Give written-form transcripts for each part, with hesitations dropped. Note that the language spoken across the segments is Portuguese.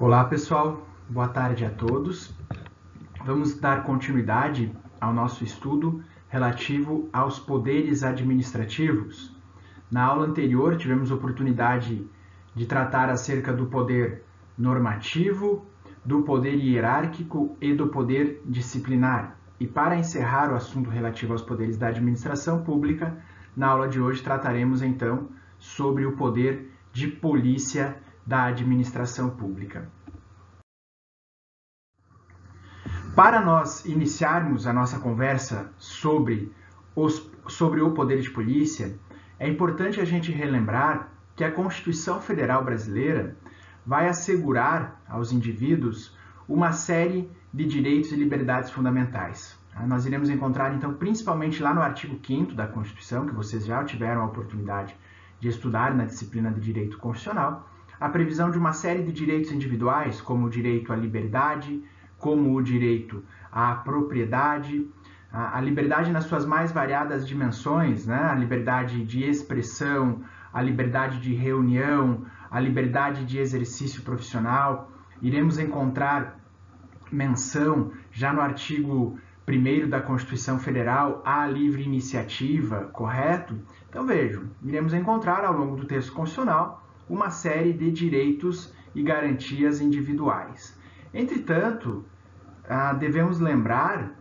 Olá pessoal, boa tarde a todos. Vamos dar continuidade ao nosso estudo relativo aos poderes administrativos. Na aula anterior tivemos oportunidade de tratar acerca do poder normativo, do poder hierárquico e do poder disciplinar. E para encerrar o assunto relativo aos poderes da administração pública, na aula de hoje trataremos então sobre o poder de polícia da administração pública. Para nós iniciarmos a nossa conversa sobre o poder de polícia, é importante a gente relembrar que a Constituição Federal Brasileira vai assegurar aos indivíduos uma série de direitos e liberdades fundamentais. Nós iremos encontrar, então, principalmente lá no artigo 5º da Constituição, que vocês já tiveram a oportunidade de estudar na disciplina de Direito Constitucional, a previsão de uma série de direitos individuais, como o direito à liberdade, como o direito à propriedade, a liberdade nas suas mais variadas dimensões, né? A liberdade de expressão, a liberdade de reunião, a liberdade de exercício profissional. Iremos encontrar menção, já no artigo 1º da Constituição Federal, à livre iniciativa, correto? Então vejam, iremos encontrar ao longo do texto constitucional uma série de direitos e garantias individuais. Entretanto, devemos lembrar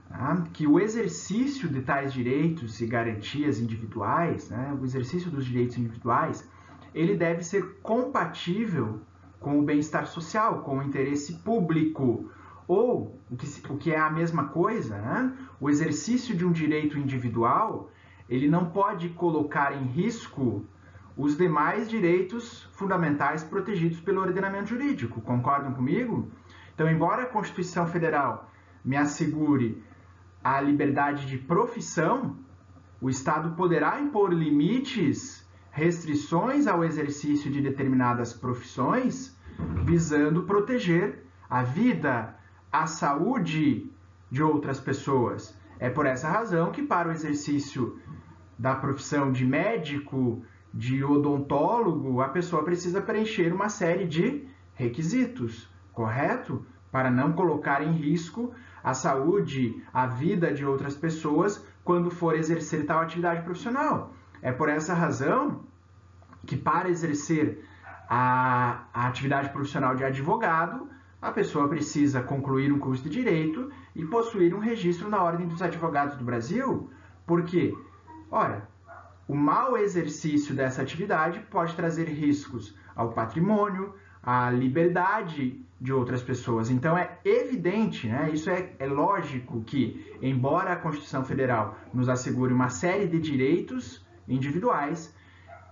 que o exercício de tais direitos e garantias individuais, o exercício dos direitos individuais, ele deve ser compatível com o bem-estar social, com o interesse público, ou, o que é a mesma coisa, o exercício de um direito individual, ele não pode colocar em risco os demais direitos fundamentais protegidos pelo ordenamento jurídico. Concordam comigo? Então, embora a Constituição Federal me assegure a liberdade de profissão, o Estado poderá impor limites, restrições ao exercício de determinadas profissões, visando proteger a vida, a saúde de outras pessoas. É por essa razão que, para o exercício da profissão de médico, de odontólogo, a pessoa precisa preencher uma série de requisitos, correto? Para não colocar em risco a saúde, a vida de outras pessoas quando for exercer tal atividade profissional. É por essa razão que, para exercer a atividade profissional de advogado, a pessoa precisa concluir um curso de direito e possuir um registro na Ordem dos Advogados do Brasil. Por quê? Ora, o mau exercício dessa atividade pode trazer riscos ao patrimônio, à liberdade de outras pessoas. Então é evidente, isso é lógico que, embora a Constituição Federal nos assegure uma série de direitos individuais,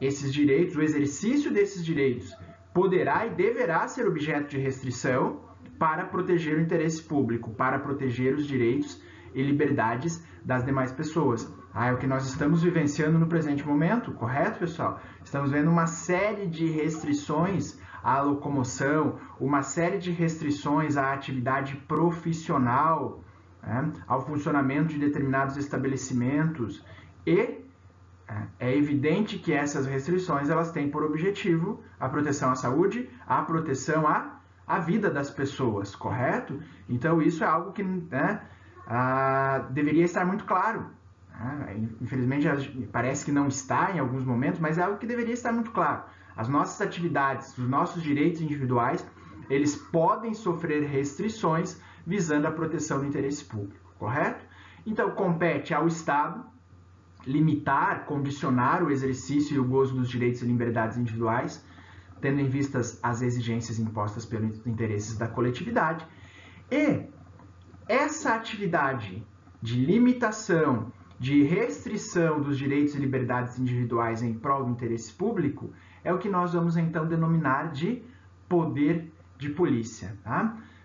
esses direitos, o exercício desses direitos poderá e deverá ser objeto de restrição para proteger o interesse público, para proteger os direitos e liberdades das demais pessoas. É o que nós estamos vivenciando no presente momento, correto, pessoal? Estamos vendo uma série de restrições à locomoção, uma série de restrições à atividade profissional, ao funcionamento de determinados estabelecimentos, e é evidente que essas restrições elas têm por objetivo a proteção à saúde, a proteção à vida das pessoas, correto? Então isso é algo que deveria estar muito claro. Infelizmente parece que não está em alguns momentos, mas é algo que deveria estar muito claro. As nossas atividades, os nossos direitos individuais, eles podem sofrer restrições visando a proteção do interesse público, correto? Então compete ao Estado limitar, condicionar o exercício e o gozo dos direitos e liberdades individuais, tendo em vista as exigências impostas pelos interesses da coletividade. E essa atividade de limitação, de restrição dos direitos e liberdades individuais em prol do interesse público é o que nós vamos então denominar de poder de polícia.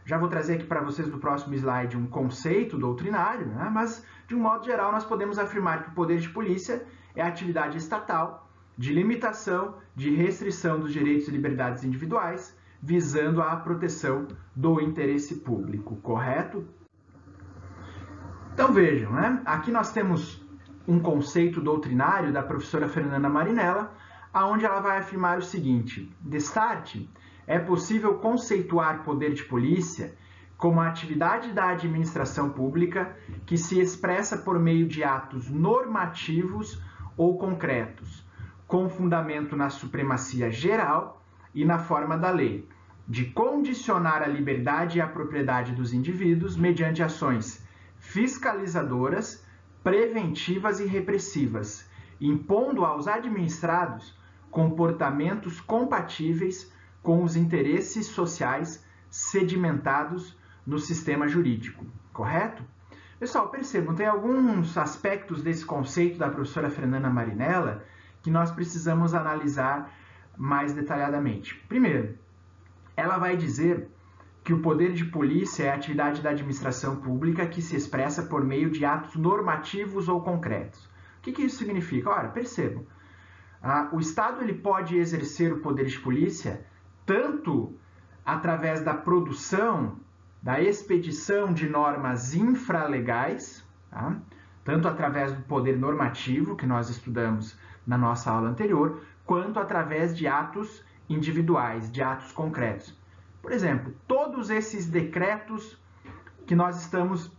Já vou trazer aqui para vocês no próximo slide um conceito doutrinário, mas de um modo geral nós podemos afirmar que o poder de polícia é a atividade estatal de limitação, de restrição dos direitos e liberdades individuais, visando a proteção do interesse público, correto? Então vejam, aqui nós temos um conceito doutrinário da professora Fernanda Marinella, onde ela vai afirmar o seguinte: destarte, é possível conceituar poder de polícia como a atividade da administração pública que se expressa por meio de atos normativos ou concretos, com fundamento na supremacia geral e na forma da lei, de condicionar a liberdade e a propriedade dos indivíduos mediante ações fiscalizadoras, preventivas e repressivas, impondo aos administrados comportamentos compatíveis com os interesses sociais sedimentados no sistema jurídico, correto? Pessoal, percebam, tem alguns aspectos desse conceito da professora Fernanda Marinella que nós precisamos analisar mais detalhadamente. Primeiro, ela vai dizer que o poder de polícia é a atividade da administração pública que se expressa por meio de atos normativos ou concretos. O que isso significa? Ora, percebam, o Estado ele pode exercer o poder de polícia tanto através da produção, da expedição de normas infralegais, tá? Tanto através do poder normativo, que nós estudamos na nossa aula anterior, quanto através de atos individuais, de atos concretos. Por exemplo, todos esses decretos que nós estamos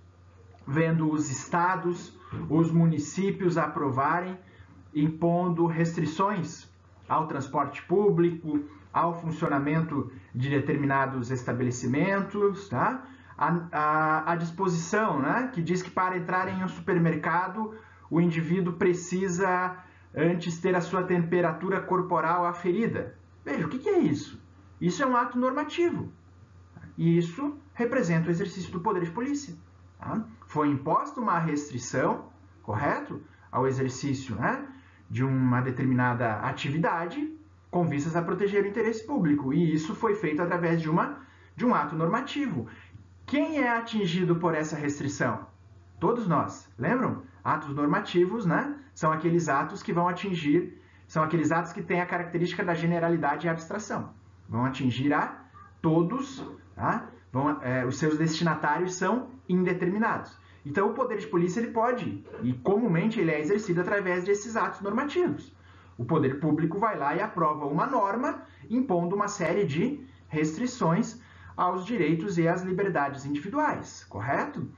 vendo os estados, os municípios aprovarem, impondo restrições ao transporte público, ao funcionamento de determinados estabelecimentos, tá? A disposição, né, que diz que para entrar em um supermercado o indivíduo precisa antes ter a sua temperatura corporal aferida. Veja, o que é isso? Isso é um ato normativo. E isso representa o exercício do poder de polícia. Tá? Foi imposta uma restrição, correto? Ao exercício, né, de uma determinada atividade com vistas a proteger o interesse público. E isso foi feito através de um ato normativo. Quem é atingido por essa restrição? Todos nós. Lembram? Atos normativos, né, são aqueles atos que vão atingir, são aqueles atos que têm a característica da generalidade e abstração. Vão atingir a todos, tá? Os seus destinatários são indeterminados. Então, o poder de polícia ele pode, e comumente ele é exercido através desses atos normativos. O poder público vai lá e aprova uma norma impondo uma série de restrições aos direitos e às liberdades individuais, correto?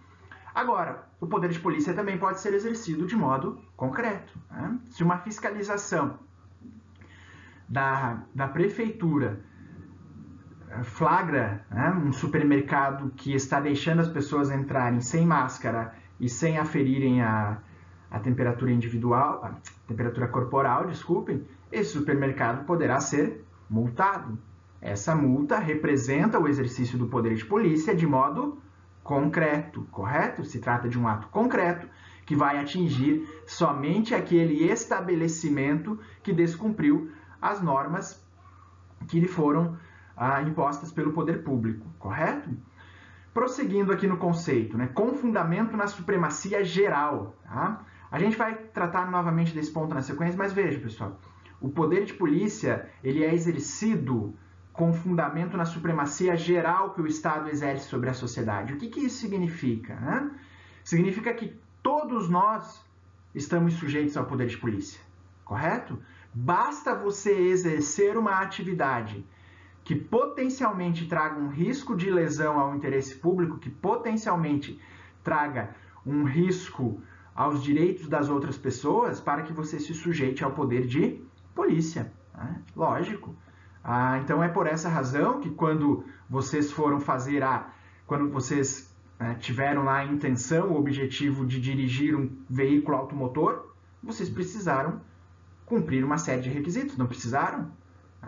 Agora, o poder de polícia também pode ser exercido de modo concreto. Né? Se uma fiscalização da prefeitura flagra, né, um supermercado que está deixando as pessoas entrarem sem máscara e sem aferirem a temperatura individual, a temperatura corporal, desculpem, esse supermercado poderá ser multado. Essa multa representa o exercício do poder de polícia de modo concreto, correto? Se trata de um ato concreto que vai atingir somente aquele estabelecimento que descumpriu as normas que lhe foram impostas pelo poder público, correto? Prosseguindo aqui no conceito, né, com fundamento na supremacia geral. Tá? A gente vai tratar novamente desse ponto na sequência, mas veja, pessoal, o poder de polícia ele é exercido com fundamento na supremacia geral que o Estado exerce sobre a sociedade. O que isso significa? Né? Significa que todos nós estamos sujeitos ao poder de polícia, correto? Basta você exercer uma atividade que potencialmente traga um risco de lesão ao interesse público, que potencialmente traga um risco aos direitos das outras pessoas, para que você se sujeite ao poder de polícia. Né? Lógico. Então é por essa razão que quando vocês foram fazer quando vocês tiveram lá a intenção, o objetivo de dirigir um veículo automotor, vocês precisaram cumprir uma série de requisitos, não precisaram?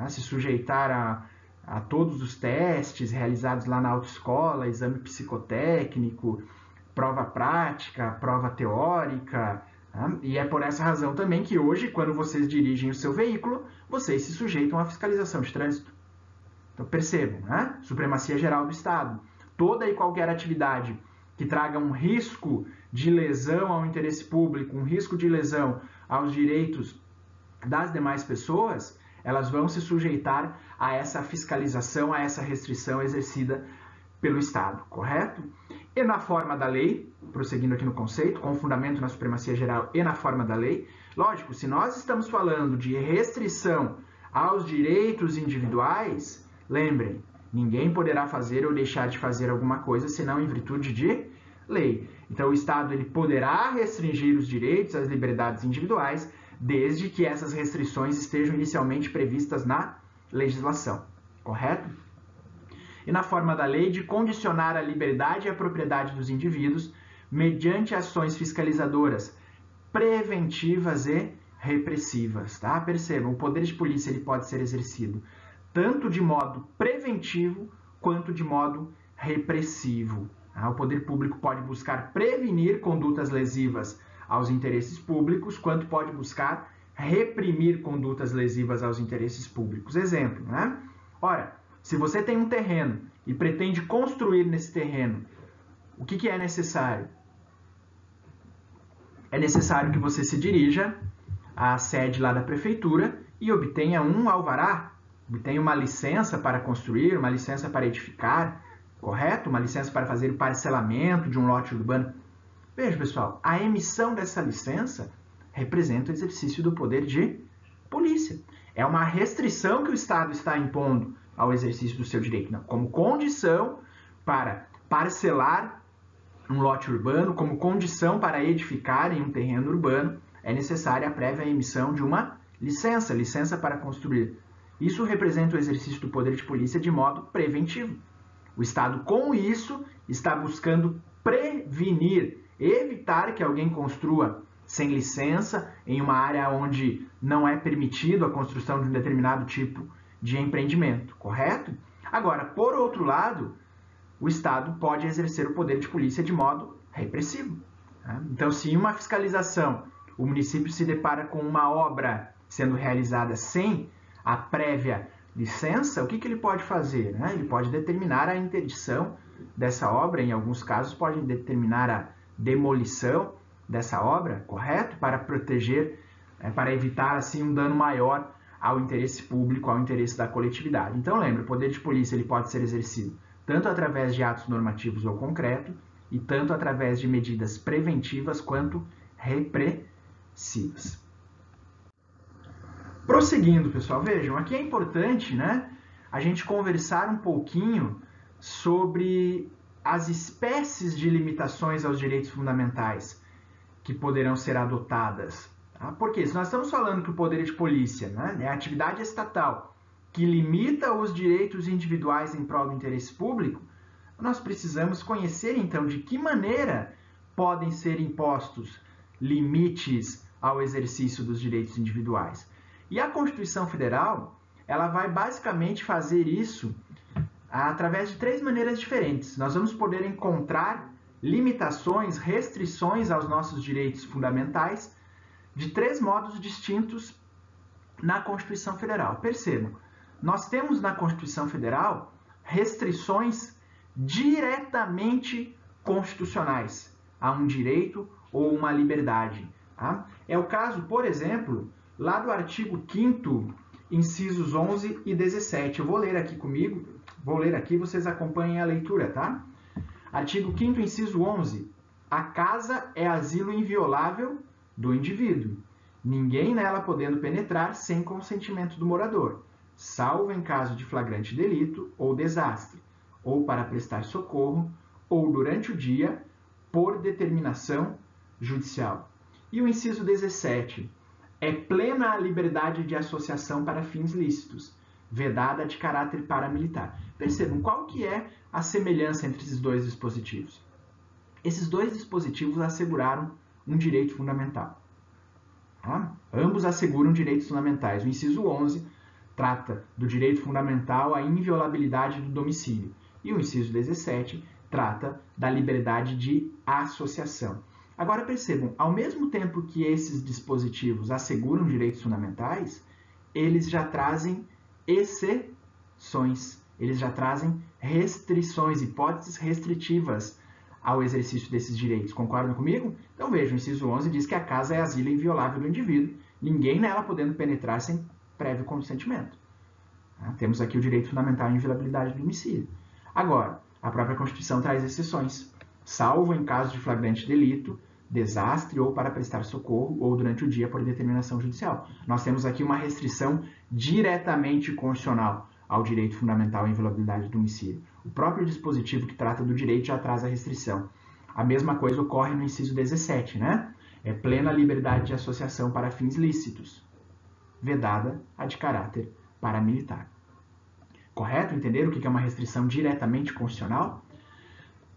Se sujeitar a todos os testes realizados lá na autoescola, exame psicotécnico, prova prática, prova teórica. E é por essa razão também que hoje, quando vocês dirigem o seu veículo, vocês se sujeitam à fiscalização de trânsito. Então percebam, né? Supremacia geral do Estado. Toda e qualquer atividade que traga um risco de lesão ao interesse público, um risco de lesão aos direitos das demais pessoas, elas vão se sujeitar a essa fiscalização, a essa restrição exercida pelo Estado, correto? E na forma da lei, prosseguindo aqui no conceito, com fundamento na supremacia geral e na forma da lei, lógico, se nós estamos falando de restrição aos direitos individuais, Lembrem, ninguém poderá fazer ou deixar de fazer alguma coisa senão em virtude de lei. Então, o Estado ele poderá restringir os direitos, as liberdades individuais, desde que essas restrições estejam inicialmente previstas na legislação, correto? E na forma da lei, de condicionar a liberdade e a propriedade dos indivíduos mediante ações fiscalizadoras, preventivas e repressivas, tá? Percebam, o poder de polícia ele pode ser exercido tanto de modo preventivo quanto de modo repressivo. Tá? O poder público pode buscar prevenir condutas lesivas aos interesses públicos, quanto pode buscar reprimir condutas lesivas aos interesses públicos. Exemplo, né? Ora, se você tem um terreno e pretende construir nesse terreno, o que é necessário? É necessário que você se dirija à sede lá da prefeitura e obtenha um alvará, obtenha uma licença para construir, uma licença para edificar, correto? Uma licença para fazer o parcelamento de um lote urbano. Veja, pessoal, a emissão dessa licença representa o exercício do poder de polícia. É uma restrição que o Estado está impondo ao exercício do seu direito, não, como condição para parcelar um lote urbano, como condição para edificar em um terreno urbano, é necessária a prévia emissão de uma licença, licença para construir. Isso representa o exercício do poder de polícia de modo preventivo. O Estado, com isso, está buscando prevenir, evitar que alguém construa sem licença em uma área onde não é permitido a construção de um determinado tipo de empreendimento, correto? Agora, por outro lado, o Estado pode exercer o poder de polícia de modo repressivo. Tá? Então, se em uma fiscalização o município se depara com uma obra sendo realizada sem a prévia licença, o que ele pode fazer? Né? Ele pode determinar a interdição dessa obra, em alguns casos pode determinar a demolição dessa obra, correto? Para proteger, para evitar assim um dano maior ao interesse público, ao interesse da coletividade. Então, lembra, o poder de polícia ele pode ser exercido tanto através de atos normativos ou concretos, e tanto através de medidas preventivas quanto repressivas. Prosseguindo, pessoal, vejam, aqui é importante, né, a gente conversar um pouquinho sobre as espécies de limitações aos direitos fundamentais que poderão ser adotadas. Tá? Porque se nós estamos falando que o poder de polícia, né, é a atividade estatal que limita os direitos individuais em prol do interesse público, nós precisamos conhecer, então, de que maneira podem ser impostos limites ao exercício dos direitos individuais. E a Constituição Federal, ela vai basicamente fazer isso através de três maneiras diferentes. Nós vamos poder encontrar limitações, restrições aos nossos direitos fundamentais de três modos distintos na Constituição Federal. Percebam, nós temos na Constituição Federal restrições diretamente constitucionais a um direito ou uma liberdade. Tá? É o caso, por exemplo, lá do artigo 5º, incisos 11 e 17. Eu vou ler aqui comigo, vou ler aqui, vocês acompanhem a leitura, tá? Artigo 5º, inciso 11. A casa é asilo inviolável do indivíduo, ninguém nela podendo penetrar sem consentimento do morador, salvo em caso de flagrante delito ou desastre, ou para prestar socorro, ou durante o dia, por determinação judicial. E o inciso 17. É plena a liberdade de associação para fins lícitos, vedada de caráter paramilitar. Percebam, qual que é a semelhança entre esses dois dispositivos? Esses dois dispositivos asseguraram um direito fundamental. Tá? Ambos asseguram direitos fundamentais. O inciso 11 trata do direito fundamental à inviolabilidade do domicílio. E o inciso 17 trata da liberdade de associação. Agora percebam, ao mesmo tempo que esses dispositivos asseguram direitos fundamentais, eles já trazem exceções, eles já trazem restrições, hipóteses restritivas ao exercício desses direitos. Concordam comigo? Então vejam, o inciso 11 diz que a casa é asilo inviolável do indivíduo, ninguém nela podendo penetrar sem prévio consentimento. Temos aqui o direito fundamental à inviolabilidade do domicílio. Agora, a própria Constituição traz exceções, salvo em caso de flagrante delito, desastre ou para prestar socorro ou durante o dia por determinação judicial. Nós temos aqui uma restrição diretamente constitucional ao direito fundamental à inviolabilidade do domicílio. O próprio dispositivo que trata do direito já traz a restrição. A mesma coisa ocorre no inciso 17, né? É plena liberdade de associação para fins lícitos, vedada a de caráter paramilitar. Correto? Entender o que é uma restrição diretamente constitucional?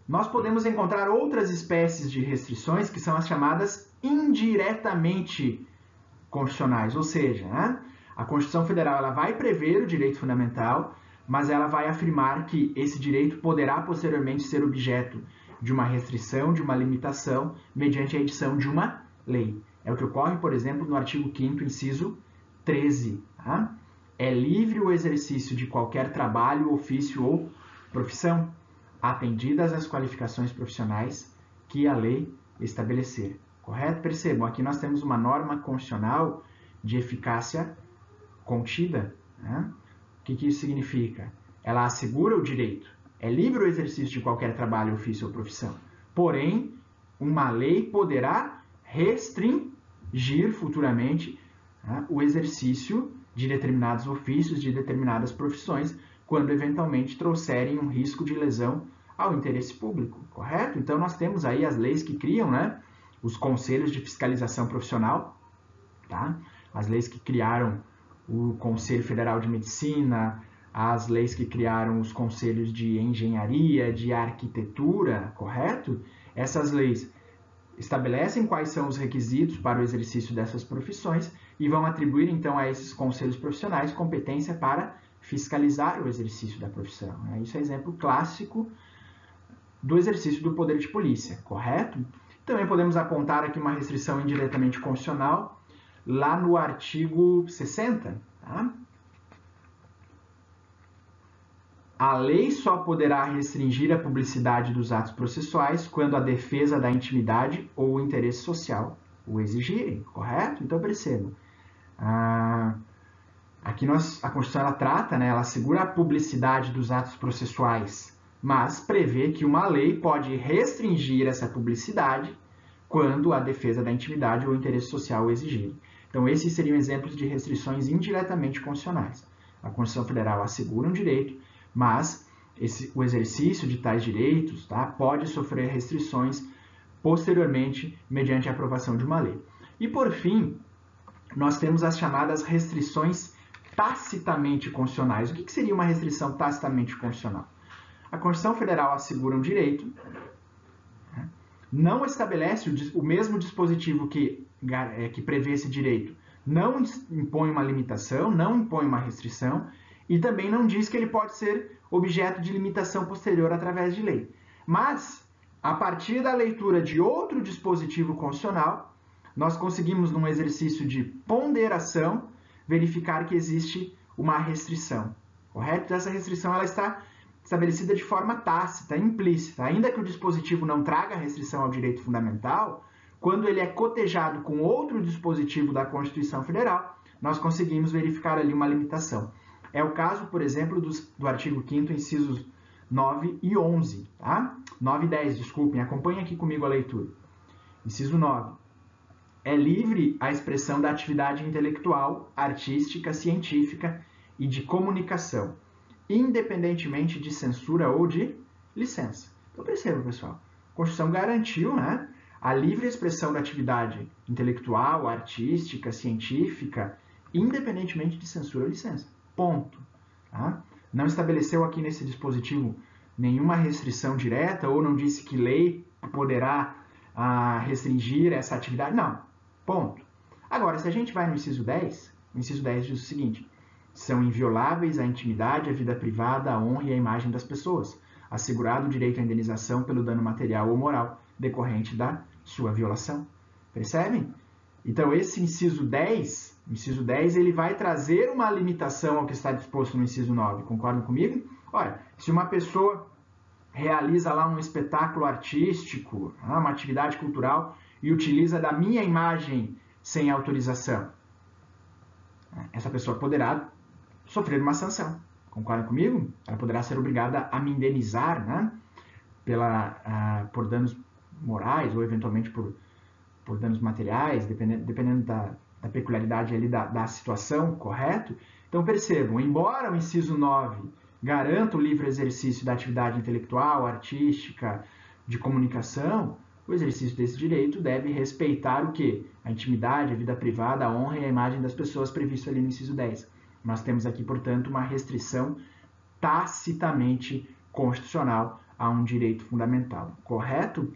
Nós podemos encontrar outras espécies de restrições que são as chamadas indiretamente constitucionais, ou seja, né, a Constituição Federal ela vai prever o direito fundamental, mas ela vai afirmar que esse direito poderá posteriormente ser objeto de uma restrição, de uma limitação, mediante a edição de uma lei. É o que ocorre, por exemplo, no artigo 5º, inciso 13. Tá? É livre o exercício de qualquer trabalho, ofício ou profissão, atendidas as qualificações profissionais que a lei estabelecer. Correto? Percebam, aqui nós temos uma norma constitucional de eficácia contida. Né? O que isso significa? Ela assegura o direito. É livre o exercício de qualquer trabalho, ofício ou profissão. Porém, uma lei poderá restringir futuramente, né, o exercício de determinados ofícios, de determinadas profissões, quando eventualmente trouxerem um risco de lesão ao interesse público, correto? Então nós temos aí as leis que criam, né, os conselhos de fiscalização profissional, tá? As leis que criaram o Conselho Federal de Medicina, as leis que criaram os conselhos de engenharia, de arquitetura, correto? Essas leis estabelecem quais são os requisitos para o exercício dessas profissões e vão atribuir então a esses conselhos profissionais competência para fiscalizar o exercício da profissão. Isso é exemplo clássico do exercício do poder de polícia, correto? Também podemos apontar aqui uma restrição indiretamente constitucional lá no artigo 60. Tá? A lei só poderá restringir a publicidade dos atos processuais quando a defesa da intimidade ou o interesse social o exigirem, correto? Então percebam, aqui a Constituição ela trata, né, ela assegura a publicidade dos atos processuais, mas prevê que uma lei pode restringir essa publicidade quando a defesa da intimidade ou o interesse social o exigirem. Então esses seriam exemplos de restrições indiretamente constitucionais. A Constituição Federal assegura um direito, mas o exercício de tais direitos, tá, pode sofrer restrições posteriormente mediante a aprovação de uma lei. E por fim, nós temos as chamadas restrições tacitamente constitucionais. O que seria uma restrição tacitamente constitucional? A Constituição Federal assegura um direito, não estabelece o mesmo dispositivo que prevê esse direito, não impõe uma limitação, não impõe uma restrição, e também não diz que ele pode ser objeto de limitação posterior através de lei. Mas, a partir da leitura de outro dispositivo constitucional, nós conseguimos, num exercício de ponderação, verificar que existe uma restrição. Correto? Essa restrição ela está estabelecida de forma tácita, implícita. Ainda que o dispositivo não traga restrição ao direito fundamental, quando ele é cotejado com outro dispositivo da Constituição Federal, nós conseguimos verificar ali uma limitação. É o caso, por exemplo, do artigo 5º, incisos 9 e 11. Tá? 9 e 10, desculpem, acompanhem aqui comigo a leitura. Inciso 9. É livre a expressão da atividade intelectual, artística, científica e de comunicação, independentemente de censura ou de licença. Então percebam, pessoal, a Constituição garantiu, né, a livre expressão da atividade intelectual, artística, científica, independentemente de censura ou licença. Ponto. Tá? Não estabeleceu aqui nesse dispositivo nenhuma restrição direta ou não disse que lei poderá restringir essa atividade. Não. Ponto. Agora, se a gente vai no inciso 10, o inciso 10 diz o seguinte: são invioláveis a intimidade, a vida privada, a honra e a imagem das pessoas, assegurado o direito à indenização pelo dano material ou moral decorrente da sua violação. Percebem? Então, esse inciso 10, ele vai trazer uma limitação ao que está disposto no inciso 9. Concordam comigo? Ora, se uma pessoa realiza lá um espetáculo artístico, uma atividade cultural, e utiliza da minha imagem sem autorização, essa pessoa poderá sofrer uma sanção. Concordam comigo? Ela poderá ser obrigada a me indenizar, né, por danos morais ou eventualmente por danos materiais, dependendo da peculiaridade ali da situação, correto? Então percebam, embora o inciso 9 garanta o livre exercício da atividade intelectual, artística, de comunicação, o exercício desse direito deve respeitar o quê? A intimidade, a vida privada, a honra e a imagem das pessoas previsto ali no inciso 10. Nós temos aqui, portanto, uma restrição tacitamente constitucional a um direito fundamental, correto?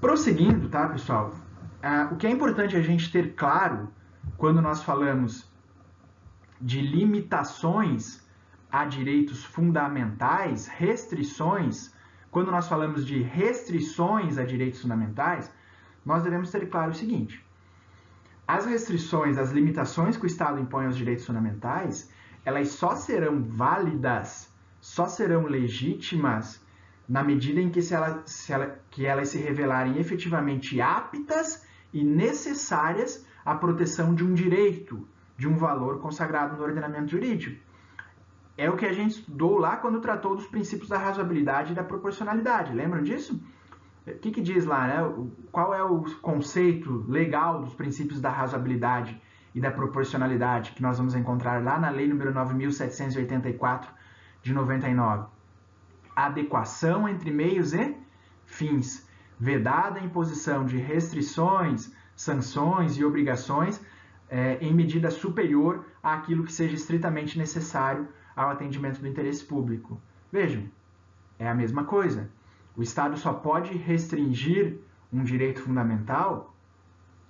Prosseguindo, tá, pessoal? O que é importante a gente ter claro quando nós falamos de limitações a direitos fundamentais, restrições, quando nós falamos de restrições a direitos fundamentais, nós devemos ter claro o seguinte: as restrições, as limitações que o Estado impõe aos direitos fundamentais, elas só serão válidas, só serão legítimas na medida em que elas se revelarem efetivamente aptas e necessárias à proteção de um direito, de um valor consagrado no ordenamento jurídico. É o que a gente estudou lá quando tratou dos princípios da razoabilidade e da proporcionalidade. Lembram disso? O que diz lá, né? Qual é o conceito legal dos princípios da razoabilidade e da proporcionalidade que nós vamos encontrar lá na Lei nº 9.784 de 99? Adequação entre meios e fins, vedada a imposição de restrições, sanções e obrigações em medida superior àquilo que seja estritamente necessário ao atendimento do interesse público. Vejam, é a mesma coisa. O Estado só pode restringir um direito fundamental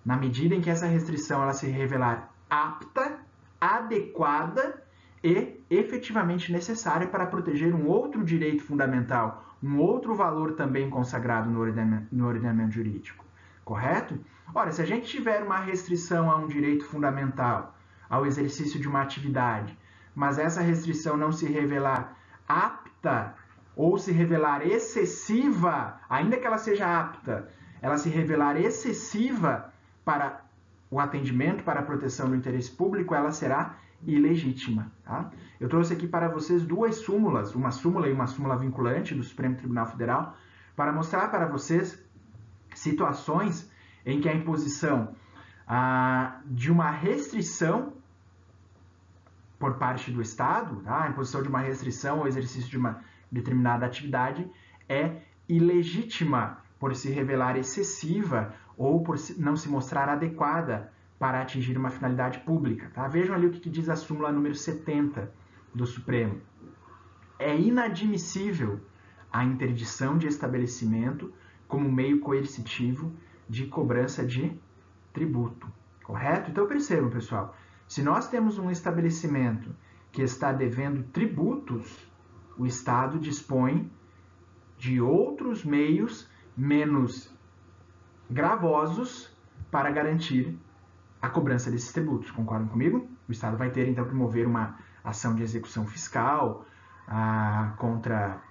na medida em que essa restrição ela se revelar apta, adequada e efetivamente necessária para proteger um outro direito fundamental, um outro valor também consagrado no ordenamento jurídico. Correto? Ora, se a gente tiver uma restrição a um direito fundamental, ao exercício de uma atividade, mas essa restrição não se revelar apta ou se revelar excessiva, ainda que ela seja apta, ela se revelar excessiva para o atendimento, para a proteção do interesse público, ela será ilegítima. Tá? Eu trouxe aqui para vocês duas súmulas, uma súmula e uma súmula vinculante do Supremo Tribunal Federal, para mostrar para vocês situações em que a imposição de uma restrição por parte do Estado, tá? A imposição de uma restrição ao exercício de uma determinada atividade é ilegítima por se revelar excessiva ou por não se mostrar adequada para atingir uma finalidade pública. Tá? Vejam ali o que diz a súmula número 70 do Supremo. É inadmissível a interdição de estabelecimento como meio coercitivo de cobrança de tributo. Correto? Então percebam, pessoal, se nós temos um estabelecimento que está devendo tributos, o Estado dispõe de outros meios menos gravosos para garantir a cobrança desses tributos. Concordam comigo? O Estado vai ter, então, que mover uma ação de execução fiscal contra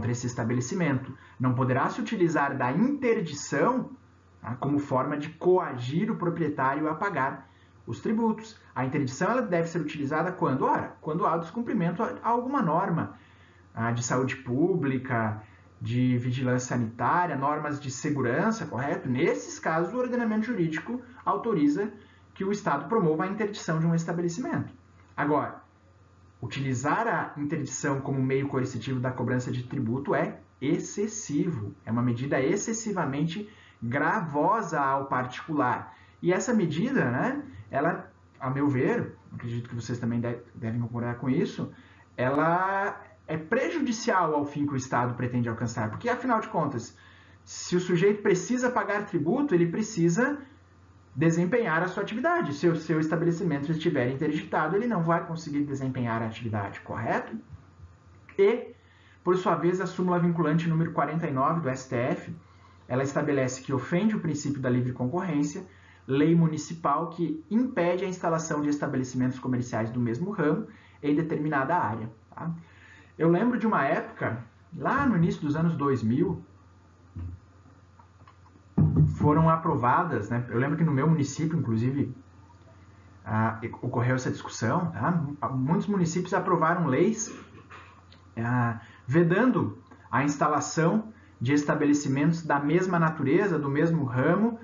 esse estabelecimento. Não poderá se utilizar da interdição como forma de coagir o proprietário a pagar os tributos. A interdição ela deve ser utilizada quando? Ora, quando há descumprimento a alguma norma de saúde pública, de vigilância sanitária, normas de segurança, correto? Nesses casos, o ordenamento jurídico autoriza que o Estado promova a interdição de um estabelecimento. Agora, utilizar a interdição como meio coercitivo da cobrança de tributo é excessivo, é uma medida excessivamente gravosa ao particular. E essa medida, né, ela, a meu ver, acredito que vocês também devem concordar com isso, ela é prejudicial ao fim que o Estado pretende alcançar. Porque, afinal de contas, se o sujeito precisa pagar tributo, ele precisa desempenhar a sua atividade. Se o seu estabelecimento estiver interditado, ele não vai conseguir desempenhar a atividade, correto? E, por sua vez, a súmula vinculante número 49 do STF, ela estabelece que ofende o princípio da livre concorrência, lei municipal que impede a instalação de estabelecimentos comerciais do mesmo ramo em determinada área. Tá? Eu lembro de uma época, lá no início dos anos 2000, foram aprovadas, né? Eu lembro que no meu município, inclusive, ocorreu essa discussão. Tá? Muitos municípios aprovaram leis vedando a instalação de estabelecimentos da mesma natureza, do mesmo ramo,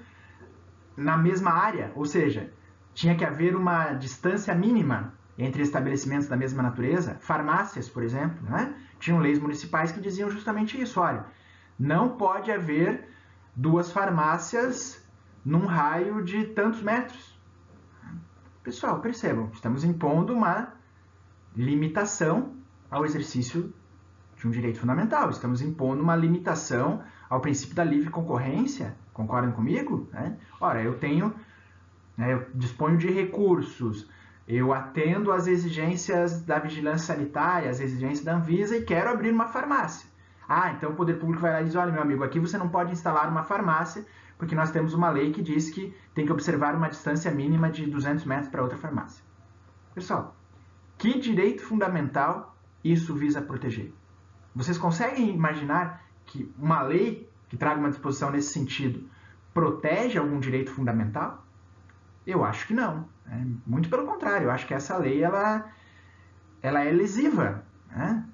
na mesma área. Ou seja, tinha que haver uma distância mínima entre estabelecimentos da mesma natureza, farmácias, por exemplo, né? Tinham leis municipais que diziam justamente isso, olha, não pode haver 2 farmácias num raio de tantos metros. Pessoal, percebam, estamos impondo uma limitação ao exercício de um direito fundamental, estamos impondo uma limitação ao princípio da livre concorrência, concordam comigo? Ora, eu disponho de recursos, eu atendo às exigências da vigilância sanitária, às exigências da Anvisa e quero abrir uma farmácia. Ah, então o poder público vai lá e diz, olha, meu amigo, aqui você não pode instalar uma farmácia porque nós temos uma lei que diz que tem que observar uma distância mínima de 200 metros para outra farmácia. Pessoal, que direito fundamental isso visa proteger? Vocês conseguem imaginar que uma lei que traga uma disposição nesse sentido protege algum direito fundamental? Eu acho que não. Muito pelo contrário, eu acho que essa lei ela é lesiva, né?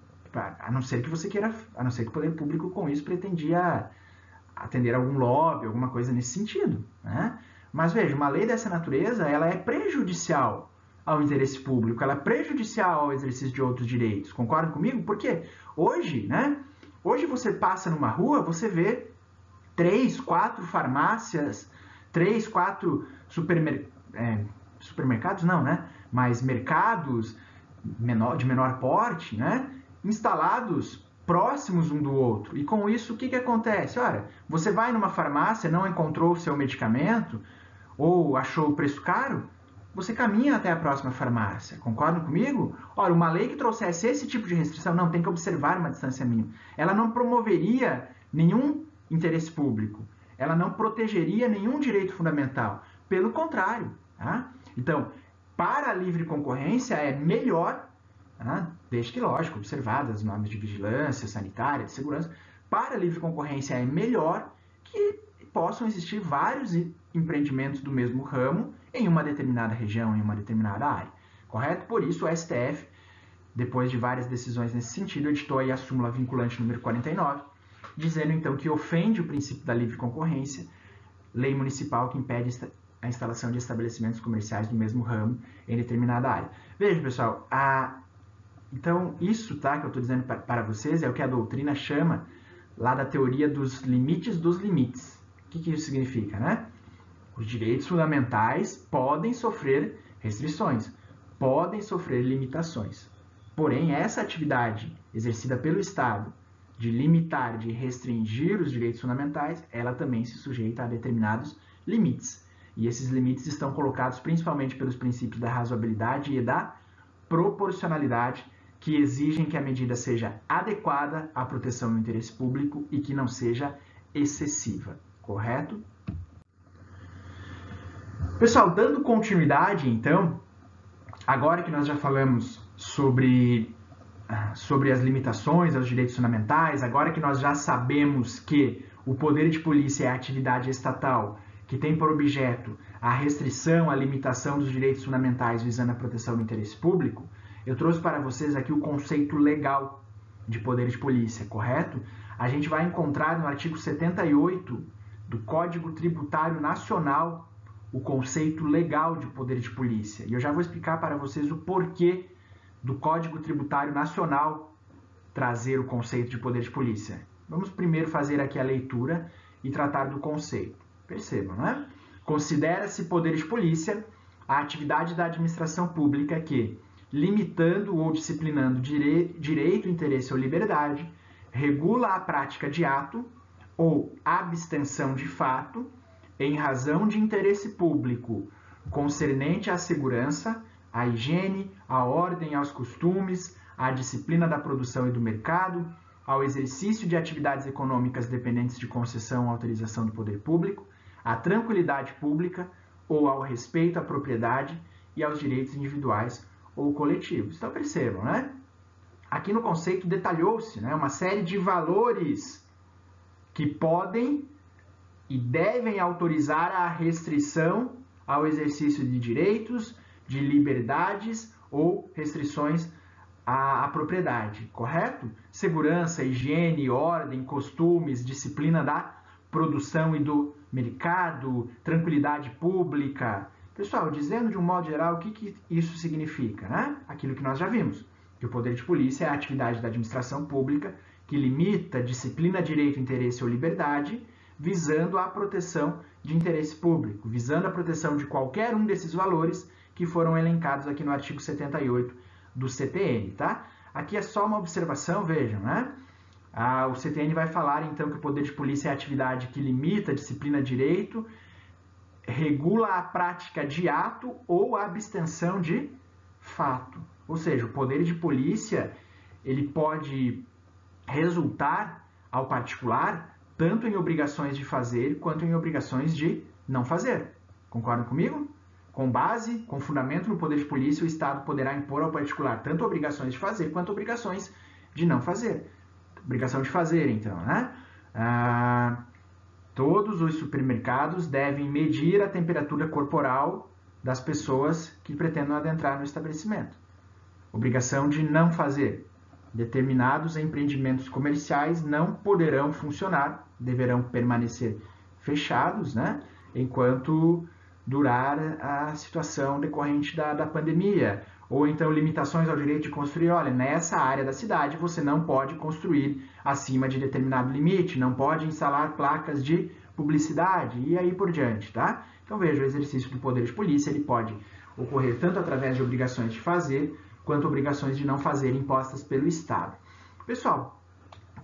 A não ser que você queira, a não ser que o poder público com isso pretendia atender algum lobby, alguma coisa nesse sentido, né? Mas veja, uma lei dessa natureza, ela é prejudicial ao interesse público, ela é prejudicial ao exercício de outros direitos. Concordam comigo? Porque hoje, né? Hoje você passa numa rua, você vê 3, 4 farmácias, 3, 4 supermercados não, né? Mas mercados de menor porte, né? Instalados próximos um do outro. E com isso, o que acontece? Olha, você vai numa farmácia, não encontrou o seu medicamento ou achou o preço caro, você caminha até a próxima farmácia. Concordam comigo? Ora, uma lei que trouxesse esse tipo de restrição, não, tem que observar uma distância mínima. Ela não promoveria nenhum interesse público. Ela não protegeria nenhum direito fundamental. Pelo contrário. Tá? Então, para a livre concorrência é melhor, tá? Desde que, lógico, observadas as normas de vigilância sanitária, de segurança, para a livre concorrência é melhor que possam existir vários empreendimentos do mesmo ramo em uma determinada região, em uma determinada área. Correto? Por isso, o STF, depois de várias decisões nesse sentido, editou aí a súmula vinculante número 49, dizendo então que ofende o princípio da livre concorrência, lei municipal que impede a instalação de estabelecimentos comerciais do mesmo ramo em determinada área. Veja, pessoal, então isso, tá, que eu estou dizendo para vocês é o que a doutrina chama lá da teoria dos limites dos limites. O que isso significa, né? Os direitos fundamentais podem sofrer restrições, podem sofrer limitações. Porém, essa atividade exercida pelo Estado de limitar, de restringir os direitos fundamentais, ela também se sujeita a determinados limites. E esses limites estão colocados principalmente pelos princípios da razoabilidade e da proporcionalidade, que exigem que a medida seja adequada à proteção do interesse público e que não seja excessiva. Correto? Pessoal, dando continuidade, então, agora que nós já falamos sobre as limitações aos direitos fundamentais, agora que nós já sabemos que o poder de polícia é a atividade estatal que tem por objeto a restrição, a limitação dos direitos fundamentais visando a proteção do interesse público, eu trouxe para vocês aqui o conceito legal de poder de polícia, correto? A gente vai encontrar no artigo 78 do Código Tributário Nacional o conceito legal de poder de polícia. E eu já vou explicar para vocês o porquê do Código Tributário Nacional trazer o conceito de poder de polícia. Vamos primeiro fazer aqui a leitura e tratar do conceito. Percebam, né? Considera-se poder de polícia a atividade da administração pública que, limitando ou disciplinando direito, interesse ou liberdade, regula a prática de ato ou abstenção de fato em razão de interesse público concernente à segurança, à higiene, à ordem, aos costumes, à disciplina da produção e do mercado, ao exercício de atividades econômicas dependentes de concessão ou autorização do poder público, à tranquilidade pública ou ao respeito à propriedade e aos direitos individuais ou coletivos. Então percebam, né? Aqui no conceito detalhou-se, né, uma série de valores que podem e devem autorizar a restrição ao exercício de direitos, de liberdades ou restrições à propriedade, correto? Segurança, higiene, ordem, costumes, disciplina da produção e do mercado, tranquilidade pública, Pessoal, dizendo de um modo geral o que isso significa, né? Aquilo que nós já vimos, que o poder de polícia é a atividade da administração pública que limita, disciplina direito, interesse ou liberdade, visando a proteção de interesse público, visando a proteção de qualquer um desses valores que foram elencados aqui no artigo 78 do CTN, tá? Aqui é só uma observação, vejam, né? O CTN vai falar, então, que o poder de polícia é a atividade que limita, disciplina direito, regula a prática de ato ou a abstenção de fato. Ou seja, o poder de polícia, ele pode resultar ao particular tanto em obrigações de fazer quanto em obrigações de não fazer. Concordam comigo? Com base, com fundamento no poder de polícia, o Estado poderá impor ao particular tanto obrigações de fazer quanto obrigações de não fazer. Obrigação de fazer, então, né? Todos os supermercados devem medir a temperatura corporal das pessoas que pretendam adentrar no estabelecimento. Obrigação de não fazer. Determinados empreendimentos comerciais não poderão funcionar, deverão permanecer fechados, né? Enquanto durar a situação decorrente da pandemia. Ou então limitações ao direito de construir. Olha, nessa área da cidade você não pode construir acima de determinado limite, não pode instalar placas de publicidade e aí por diante, tá? Então veja, o exercício do poder de polícia ele pode ocorrer tanto através de obrigações de fazer quanto obrigações de não fazer impostas pelo Estado. Pessoal,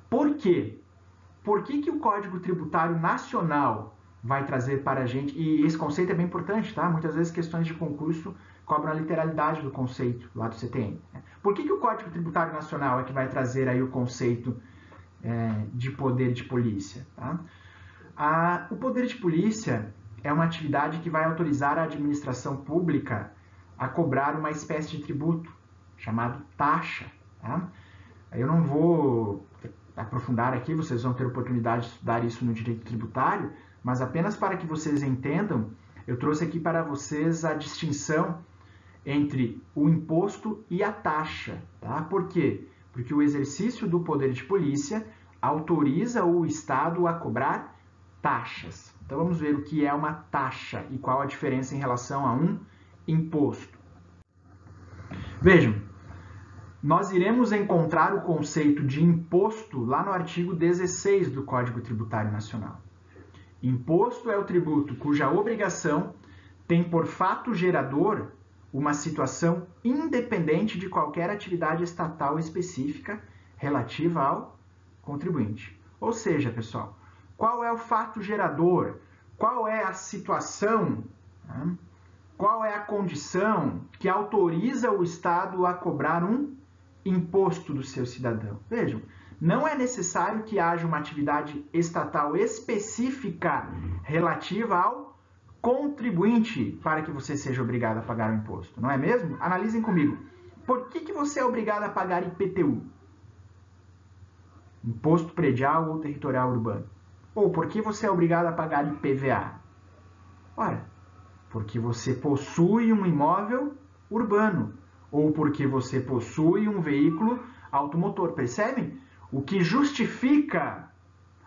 por quê? Por que o Código Tributário Nacional vai trazer para a gente, e esse conceito é bem importante, tá? Muitas vezes questões de concurso cobram a literalidade do conceito lá do CTN. Por que o Código Tributário Nacional é que vai trazer aí o conceito de poder de polícia? Tá? O poder de polícia é uma atividade que vai autorizar a administração pública a cobrar uma espécie de tributo chamado taxa. Tá? Eu não vou aprofundar aqui, vocês vão ter oportunidade de estudar isso no direito tributário, mas apenas para que vocês entendam, eu trouxe aqui para vocês a distinção entre o imposto e a taxa. Tá? Por quê? Porque o exercício do poder de polícia autoriza o Estado a cobrar taxas. Então vamos ver o que é uma taxa e qual a diferença em relação a um imposto. Vejam, nós iremos encontrar o conceito de imposto lá no artigo 16 do Código Tributário Nacional. Imposto é o tributo cuja obrigação tem por fato gerador uma situação independente de qualquer atividade estatal específica relativa ao contribuinte. Ou seja, pessoal, qual é o fato gerador? Qual é a situação? Né? Qual é a condição que autoriza o Estado a cobrar um imposto do seu cidadão? Vejam, não é necessário que haja uma atividade estatal específica relativa ao contribuinte para que você seja obrigado a pagar o imposto, não é mesmo? Analisem comigo. Por que você é obrigado a pagar IPTU? Imposto Predial ou Territorial Urbano. Ou por que você é obrigado a pagar IPVA? Ora, porque você possui um imóvel urbano. Ou porque você possui um veículo automotor. Percebem? O que justifica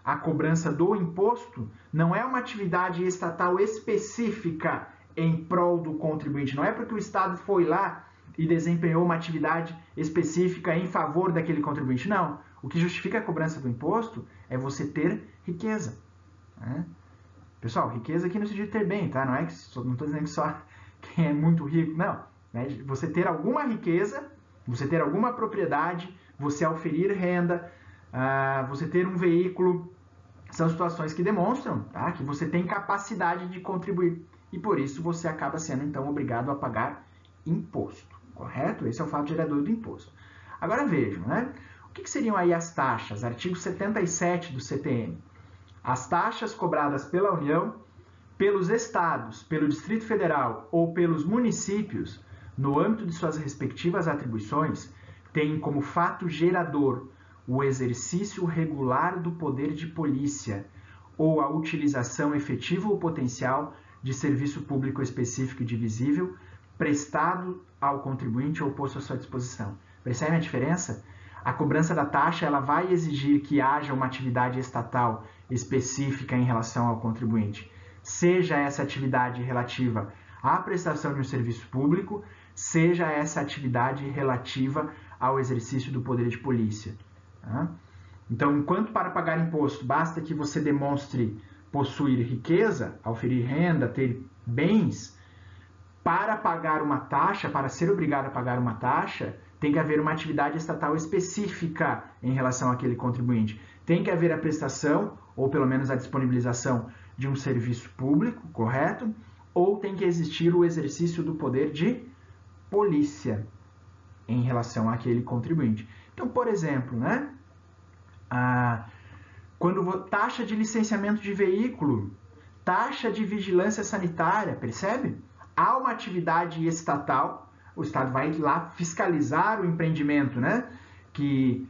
a cobrança do imposto não é uma atividade estatal específica em prol do contribuinte. Não é porque o Estado foi lá e desempenhou uma atividade específica em favor daquele contribuinte. Não. O que justifica a cobrança do imposto é você ter riqueza. Né? Pessoal, riqueza aqui no sentido de ter bem, tá? Não estou dizendo que só quem é muito rico, não. Né? Você ter alguma riqueza, você ter alguma propriedade, você auferir renda, você ter um veículo, são situações que demonstram, tá? Que você tem capacidade de contribuir. E por isso você acaba sendo, então, obrigado a pagar imposto. Correto? Esse é o fato gerador do imposto. Agora vejam, né? O que seriam aí as taxas? Artigo 77 do CTN. As taxas cobradas pela União, pelos estados, pelo Distrito Federal ou pelos municípios, no âmbito de suas respectivas atribuições, têm como fato gerador o exercício regular do poder de polícia ou a utilização efetiva ou potencial de serviço público específico e divisível prestado ao contribuinte ou posto à sua disposição. Percebem a diferença? A cobrança da taxa ela vai exigir que haja uma atividade estatal específica em relação ao contribuinte. Seja essa atividade relativa a prestação de um serviço público, seja essa atividade relativa ao exercício do poder de polícia. Tá? Então, enquanto para pagar imposto basta que você demonstre possuir riqueza, auferir renda, ter bens, para pagar uma taxa, para ser obrigado a pagar uma taxa, tem que haver uma atividade estatal específica em relação àquele contribuinte. Tem que haver a prestação, ou pelo menos a disponibilização de um serviço público, correto? Ou tem que existir o exercício do poder de polícia em relação àquele contribuinte. Então, por exemplo, né? Taxa de licenciamento de veículo, taxa de vigilância sanitária, percebe? Há uma atividade estatal, o Estado vai lá fiscalizar o empreendimento, né? Que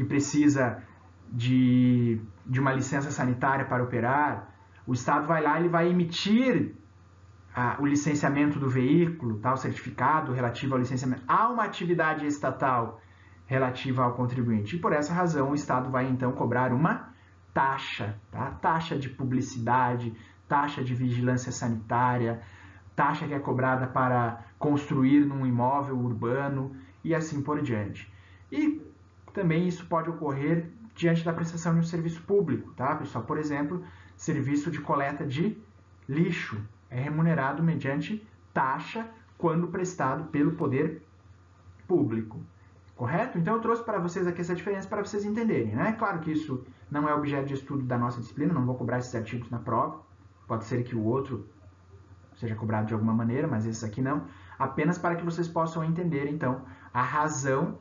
precisa de uma licença sanitária para operar. O Estado vai lá, ele vai emitir o licenciamento do veículo, tá? O certificado relativo ao licenciamento. Há uma atividade estatal relativa ao contribuinte. E por essa razão o Estado vai então cobrar uma taxa, tá? Taxa de publicidade, taxa de vigilância sanitária, taxa que é cobrada para construir num imóvel urbano e assim por diante. E também isso pode ocorrer diante da prestação de um serviço público, tá, pessoal? Por exemplo, serviço de coleta de lixo é remunerado mediante taxa quando prestado pelo poder público, correto? Então eu trouxe para vocês aqui essa diferença para vocês entenderem, né? Claro que isso não é objeto de estudo da nossa disciplina, não vou cobrar esses artigos na prova, pode ser que o outro seja cobrado de alguma maneira, mas esses aqui não, apenas para que vocês possam entender, então, a razão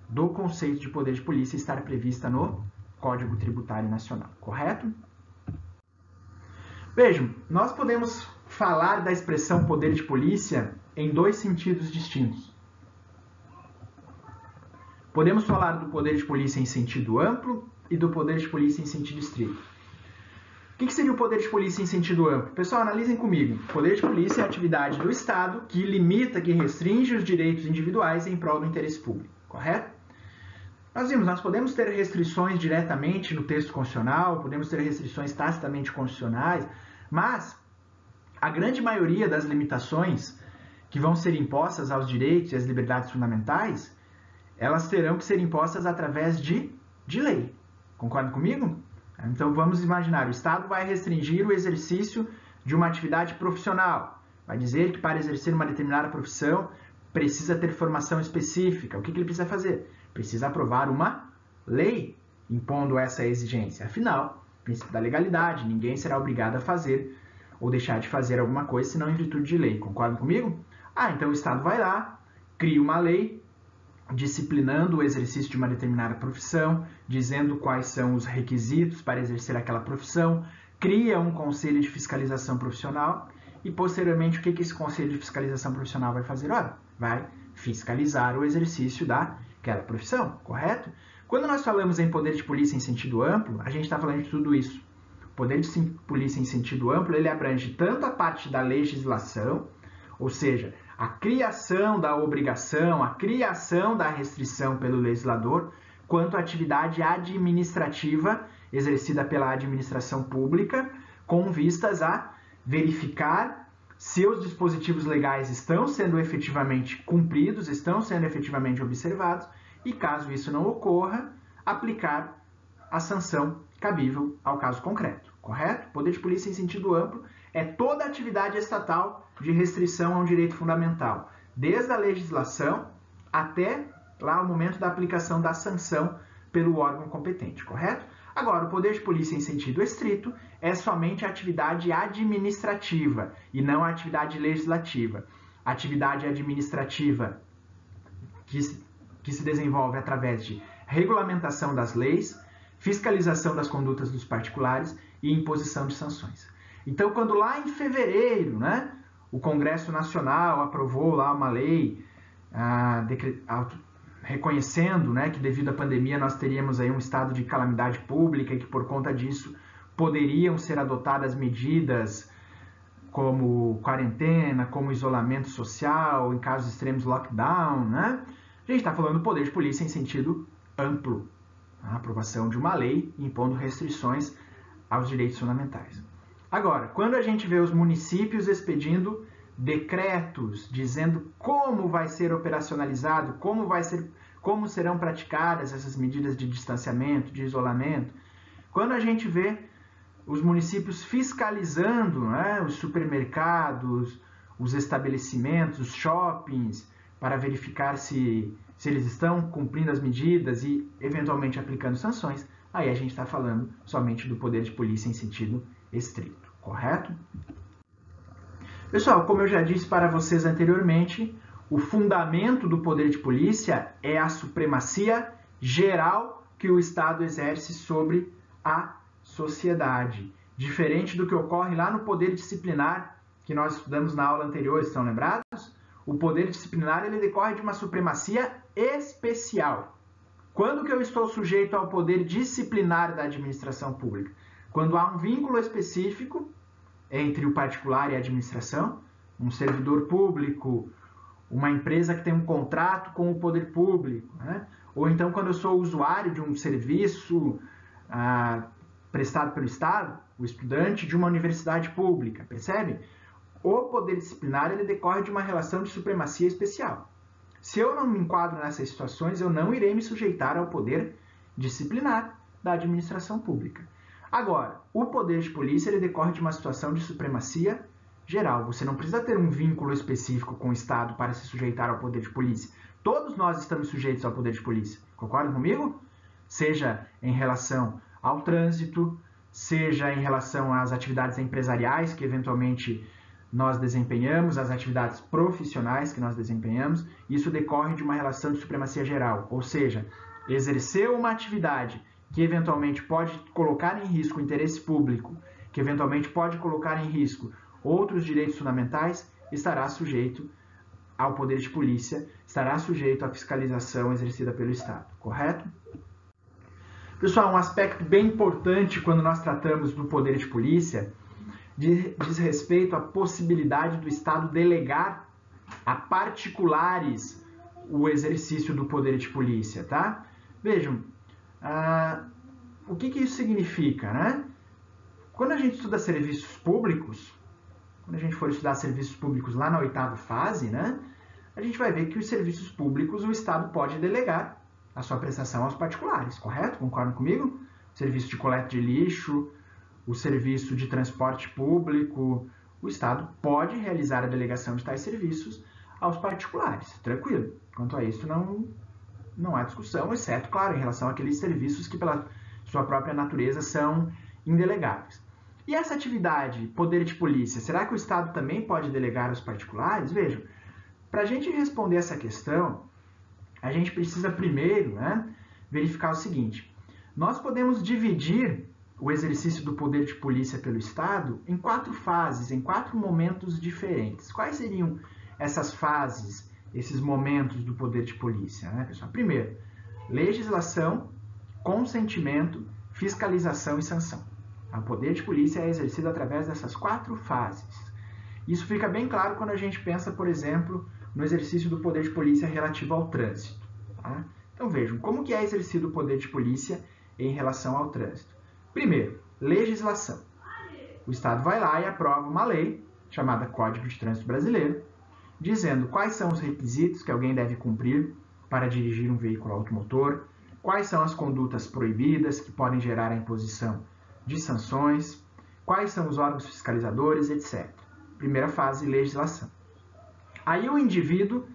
do conceito de poder de polícia estar prevista no Código Tributário Nacional, correto? Vejam, nós podemos falar da expressão poder de polícia em dois sentidos distintos. Podemos falar do poder de polícia em sentido amplo e do poder de polícia em sentido estrito. O que seria o poder de polícia em sentido amplo? Pessoal, analisem comigo. O poder de polícia é a atividade do Estado que limita, que restringe os direitos individuais em prol do interesse público, correto? Nós podemos ter restrições diretamente no texto constitucional, podemos ter restrições tacitamente constitucionais, mas a grande maioria das limitações que vão ser impostas aos direitos e às liberdades fundamentais, elas terão que ser impostas através de lei. Concordam comigo? Então vamos imaginar, o Estado vai restringir o exercício de uma atividade profissional. Vai dizer que para exercer uma determinada profissão precisa ter formação específica. O que ele precisa fazer? Precisa aprovar uma lei impondo essa exigência. Afinal, princípio da legalidade, ninguém será obrigado a fazer ou deixar de fazer alguma coisa senão em virtude de lei. Concordam comigo? Então o Estado vai lá, cria uma lei disciplinando o exercício de uma determinada profissão, dizendo quais são os requisitos para exercer aquela profissão, cria um conselho de fiscalização profissional e, posteriormente, o que esse conselho de fiscalização profissional vai fazer? Ora, vai fiscalizar o exercício daquela profissão, correto? Quando nós falamos em poder de polícia em sentido amplo, a gente está falando de tudo isso. O poder de polícia em sentido amplo, ele abrange tanto a parte da legislação, ou seja, a criação da obrigação, a criação da restrição pelo legislador, quanto a atividade administrativa exercida pela administração pública, com vistas a verificar se os dispositivos legais estão sendo efetivamente cumpridos, estão sendo efetivamente observados, e caso isso não ocorra, aplicar a sanção cabível ao caso concreto, correto? Poder de polícia em sentido amplo é toda atividade estatal de restrição a um direito fundamental, desde a legislação até lá o momento da aplicação da sanção pelo órgão competente, correto? Agora, o poder de polícia em sentido estrito é somente a atividade administrativa e não a atividade legislativa. A atividade administrativa que se desenvolve através de regulamentação das leis, fiscalização das condutas dos particulares e imposição de sanções. Então, quando lá em fevereiro, né, o Congresso Nacional aprovou lá uma lei reconhecendo, né, que devido à pandemia nós teríamos aí um estado de calamidade pública e que por conta disso poderiam ser adotadas medidas como quarentena, como isolamento social, em casos extremos lockdown, né? A gente está falando do poder de polícia em sentido amplo, a aprovação de uma lei impondo restrições aos direitos fundamentais. Agora, quando a gente vê os municípios expedindo decretos dizendo como vai ser operacionalizado, como serão praticadas essas medidas de distanciamento, de isolamento. Quando a gente vê os municípios fiscalizando, né, os supermercados, os estabelecimentos, os shoppings, para verificar se eles estão cumprindo as medidas e eventualmente aplicando sanções, aí a gente está falando somente do poder de polícia em sentido estrito, correto? Pessoal, como eu já disse para vocês anteriormente, o fundamento do poder de polícia é a supremacia geral que o Estado exerce sobre a sociedade. Diferente do que ocorre lá no poder disciplinar, que nós estudamos na aula anterior, estão lembrados? O poder disciplinar ele decorre de uma supremacia especial. Quando que eu estou sujeito ao poder disciplinar da administração pública? Quando há um vínculo específico entre o particular e a administração, um servidor público, uma empresa que tem um contrato com o poder público, né? Ou então quando eu sou usuário de um serviço prestado pelo Estado, o estudante de uma universidade pública, percebe? O poder disciplinar ele decorre de uma relação de supremacia especial. Se eu não me enquadro nessas situações, eu não irei me sujeitar ao poder disciplinar da administração pública. Agora, o poder de polícia ele decorre de uma situação de supremacia geral. Você não precisa ter um vínculo específico com o Estado para se sujeitar ao poder de polícia. Todos nós estamos sujeitos ao poder de polícia. Concordam comigo? Seja em relação ao trânsito, seja em relação às atividades empresariais que eventualmente nós desempenhamos, as atividades profissionais que nós desempenhamos, isso decorre de uma relação de supremacia geral, ou seja, exercer uma atividade que eventualmente pode colocar em risco o interesse público, que eventualmente pode colocar em risco outros direitos fundamentais, estará sujeito ao poder de polícia, estará sujeito à fiscalização exercida pelo Estado, correto? Pessoal, um aspecto bem importante quando nós tratamos do poder de polícia diz respeito à possibilidade do Estado delegar a particulares o exercício do poder de polícia, tá? Vejam, o que isso significa, né? Quando a gente estuda serviços públicos, quando a gente for estudar serviços públicos lá na 8ª fase, né? A gente vai ver que os serviços públicos o Estado pode delegar a sua prestação aos particulares, correto? Concordam comigo? O serviço de coleta de lixo, o serviço de transporte público, o Estado pode realizar a delegação de tais serviços aos particulares, tranquilo. Quanto a isso, não há discussão, exceto, claro, em relação àqueles serviços que, pela sua própria natureza, são indelegáveis. E essa atividade, poder de polícia, será que o Estado também pode delegar aos particulares? Vejam, para a gente responder essa questão, a gente precisa primeiro, né, verificar o seguinte: nós podemos dividir o exercício do poder de polícia pelo Estado em 4 fases, em 4 momentos diferentes. Quais seriam essas fases, esses momentos do poder de polícia, né, pessoal? Primeiro, legislação, consentimento, fiscalização e sanção. O poder de polícia é exercido através dessas 4 fases. Isso fica bem claro quando a gente pensa, por exemplo, no exercício do poder de polícia relativo ao trânsito. Tá? Então vejam, como que é exercido o poder de polícia em relação ao trânsito? Primeiro, legislação. O Estado vai lá e aprova uma lei, chamada Código de Trânsito Brasileiro, dizendo quais são os requisitos que alguém deve cumprir para dirigir um veículo automotor, quais são as condutas proibidas que podem gerar a imposição de sanções, quais são os órgãos fiscalizadores, etc. Primeira fase, legislação. Aí o indivíduo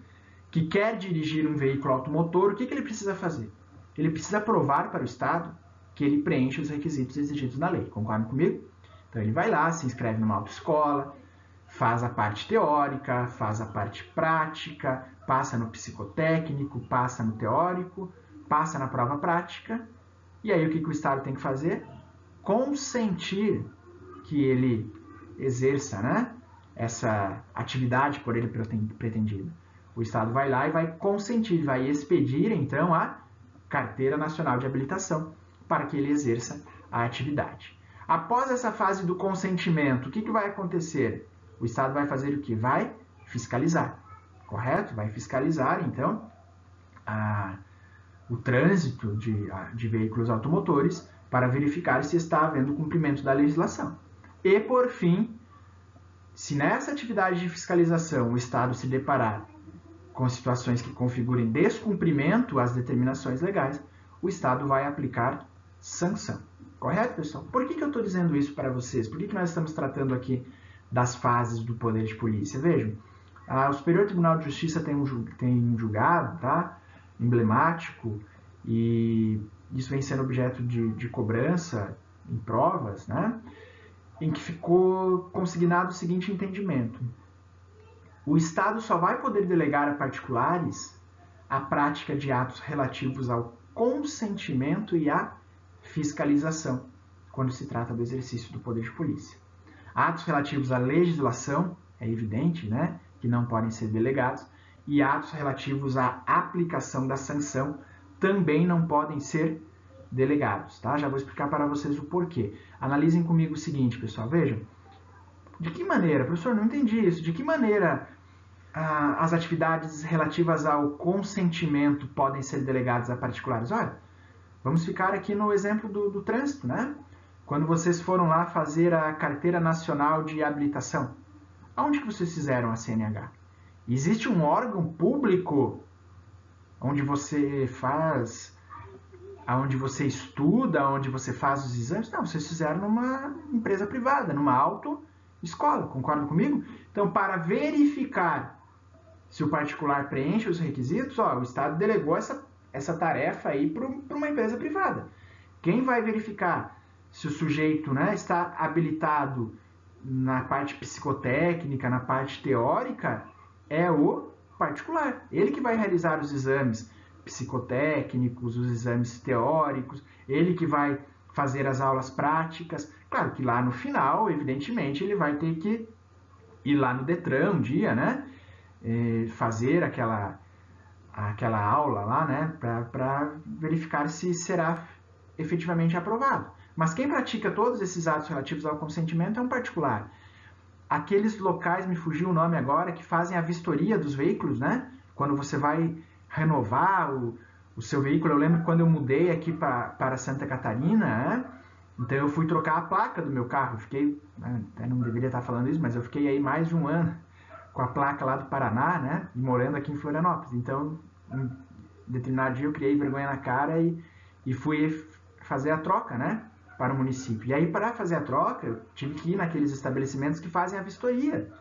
que quer dirigir um veículo automotor, o que ele precisa fazer? Ele precisa provar para o Estado que ele preenche os requisitos exigidos na lei. Concordam comigo? Então ele vai lá, se inscreve numa autoescola, faz a parte teórica, faz a parte prática, passa no psicotécnico, passa no teórico, passa na prova prática. E aí o que o Estado tem que fazer? Consentir que ele exerça, né, essa atividade por ele pretendida. O Estado vai lá e vai consentir, vai expedir, então, a Carteira Nacional de Habilitação para que ele exerça a atividade. Após essa fase do consentimento, o que vai acontecer? O Estado vai fazer o quê? Vai fiscalizar, correto? Vai fiscalizar, então, o trânsito de veículos automotores para verificar se está havendo cumprimento da legislação. E, por fim, Se nessa atividade de fiscalização o Estado se deparar com situações que configurem descumprimento às determinações legais, o Estado vai aplicar sanção. Correto, pessoal? Por que eu estou dizendo isso para vocês? Por que nós estamos tratando aqui das fases do poder de polícia? Vejam, o Superior Tribunal de Justiça tem um julgado, tá? Emblemático, e isso vem sendo objeto de cobrança em provas, né? Em que ficou consignado o seguinte entendimento: o Estado só vai poder delegar a particulares a prática de atos relativos ao consentimento e à fiscalização, quando se trata do exercício do poder de polícia. Atos relativos à legislação, é evidente, né, que não podem ser delegados, e atos relativos à aplicação da sanção também não podem ser delegados, tá? Já vou explicar para vocês o porquê. Analisem comigo o seguinte, pessoal, vejam. De que maneira, professor, não entendi isso, de que maneira as atividades relativas ao consentimento podem ser delegadas a particulares? Olha, vamos ficar aqui no exemplo do trânsito, né? Quando vocês foram lá fazer a Carteira Nacional de Habilitação, aonde que vocês fizeram a CNH? Existe um órgão público onde você faz, onde você estuda, onde você faz os exames? Não, vocês fizeram numa empresa privada, numa autoescola, concordam comigo? Então, para verificar se o particular preenche os requisitos, o Estado delegou essa tarefa aí para uma empresa privada. Quem vai verificar se o sujeito, né, está habilitado na parte psicotécnica, na parte teórica, é o particular. Ele que vai realizar os exames psicotécnicos, os exames teóricos, ele que vai fazer as aulas práticas. Claro que lá no final, evidentemente, ele vai ter que ir lá no Detran um dia, né, fazer aquela aula lá, né, para verificar se será efetivamente aprovado. Mas quem pratica todos esses atos relativos ao consentimento é um particular. Aqueles locais, me fugiu o nome agora, que fazem a vistoria dos veículos, né? Quando você vai renovar o seu veículo. Eu lembro quando eu mudei aqui para Santa Catarina, né? Então eu fui trocar a placa do meu carro. Eu fiquei, eu não deveria estar falando isso, mas eu fiquei aí mais de um ano com a placa lá do Paraná, né? E morando aqui em Florianópolis. Então, em determinado dia eu criei vergonha na cara e fui fazer a troca, né, para o município. E aí, para fazer a troca, eu tive que ir naqueles estabelecimentos que fazem a vistoria.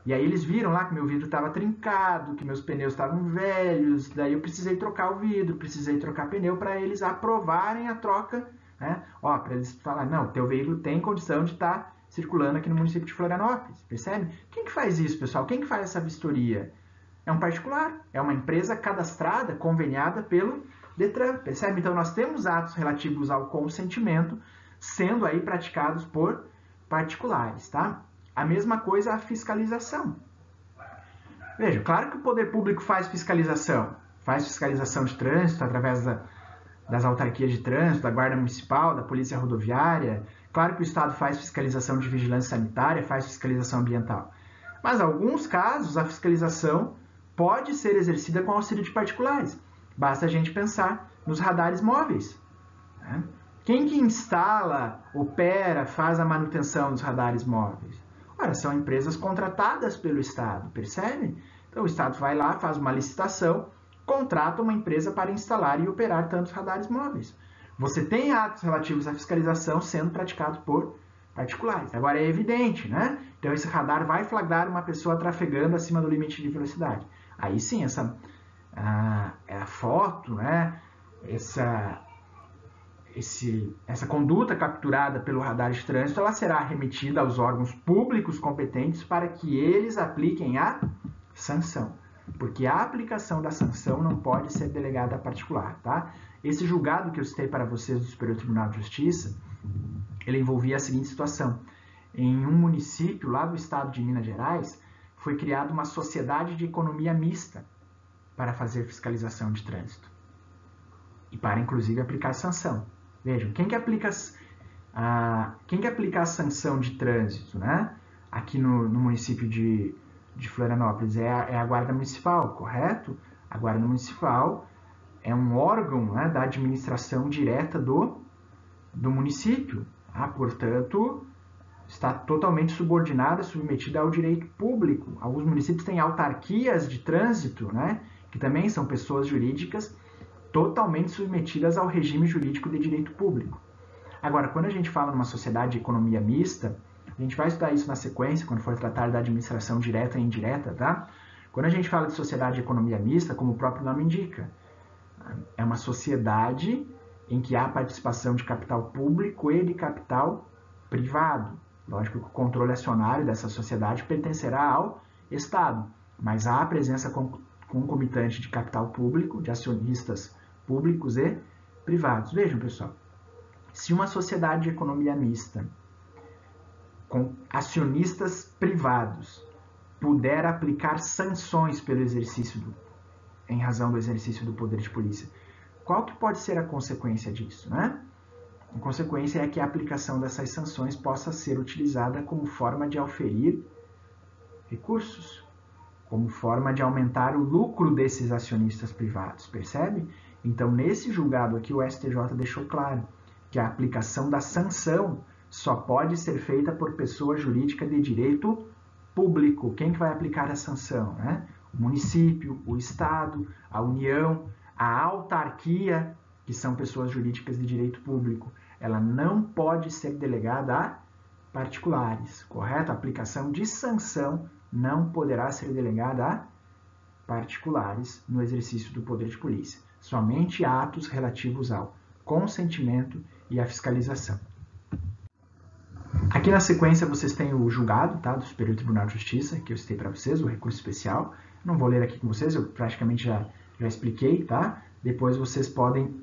E aí eles viram lá que meu vidro estava trincado, que meus pneus estavam velhos, daí eu precisei trocar o vidro, precisei trocar pneu para eles aprovarem a troca, né? Para eles falarem, não, teu veículo tem condição de estar circulando aqui no município de Florianópolis, percebe? Quem que faz isso, pessoal? Quem que faz essa vistoria? É um particular, é uma empresa cadastrada, conveniada pelo Detran, percebe? Então, nós temos atos relativos ao consentimento sendo aí praticados por particulares, tá? A mesma coisa a fiscalização. Veja, claro que o poder público faz fiscalização de trânsito através das autarquias de trânsito, da Guarda Municipal, da Polícia Rodoviária. Claro que o Estado faz fiscalização de vigilância sanitária, faz fiscalização ambiental. Mas, em alguns casos, a fiscalização pode ser exercida com auxílio de particulares. Basta a gente pensar nos radares móveis, né? Quem que instala, opera, faz a manutenção dos radares móveis? Ora, são empresas contratadas pelo Estado, percebe? Então o Estado vai lá, faz uma licitação, contrata uma empresa para instalar e operar tantos radares móveis. Você tem atos relativos à fiscalização sendo praticados por particulares. Agora é evidente, né? Então esse radar vai flagrar uma pessoa trafegando acima do limite de velocidade. Aí sim, essa foto, né? Essa conduta capturada pelo radar de trânsito, ela será remetida aos órgãos públicos competentes para que eles apliquem a sanção. Porque a aplicação da sanção não pode ser delegada a particular, tá? Esse julgado que eu citei para vocês do Superior Tribunal de Justiça, ele envolvia a seguinte situação. Em um município lá do estado de Minas Gerais, foi criada uma sociedade de economia mista para fazer fiscalização de trânsito. E para, inclusive, aplicar sanção. Vejam, quem que aplica a sanção de trânsito, né? Aqui no município de Florianópolis é a Guarda Municipal, correto? A Guarda Municipal é um órgão, né, da administração direta do município. Portanto, está totalmente subordinada, submetida ao direito público. Alguns municípios têm autarquias de trânsito, né, que também são pessoas jurídicas totalmente submetidas ao regime jurídico de direito público. Agora, quando a gente fala numa sociedade de economia mista, a gente vai estudar isso na sequência, quando for tratar da administração direta e indireta, tá? Quando a gente fala de sociedade de economia mista, como o próprio nome indica, é uma sociedade em que há participação de capital público e de capital privado. Lógico que o controle acionário dessa sociedade pertencerá ao Estado, mas há a presença concomitante de capital público, de acionistas públicos e privados. Vejam, pessoal, se uma sociedade de economia mista com acionistas privados puder aplicar sanções pelo exercício em razão do exercício do poder de polícia, qual que pode ser a consequência disso, né? A consequência é que a aplicação dessas sanções possa ser utilizada como forma de auferir recursos, como forma de aumentar o lucro desses acionistas privados, percebe? Então, nesse julgado aqui, o STJ deixou claro que a aplicação da sanção só pode ser feita por pessoa jurídica de direito público. Quem que vai aplicar a sanção, né? O município, o Estado, a União, a autarquia, que são pessoas jurídicas de direito público. Ela não pode ser delegada a particulares, correto? A aplicação de sanção não poderá ser delegada a particulares no exercício do poder de polícia. Somente atos relativos ao consentimento e à fiscalização. Aqui na sequência vocês têm o julgado, tá, do Superior Tribunal de Justiça, que eu citei para vocês, o recurso especial. Não vou ler aqui com vocês, eu praticamente já expliquei, tá? Depois vocês podem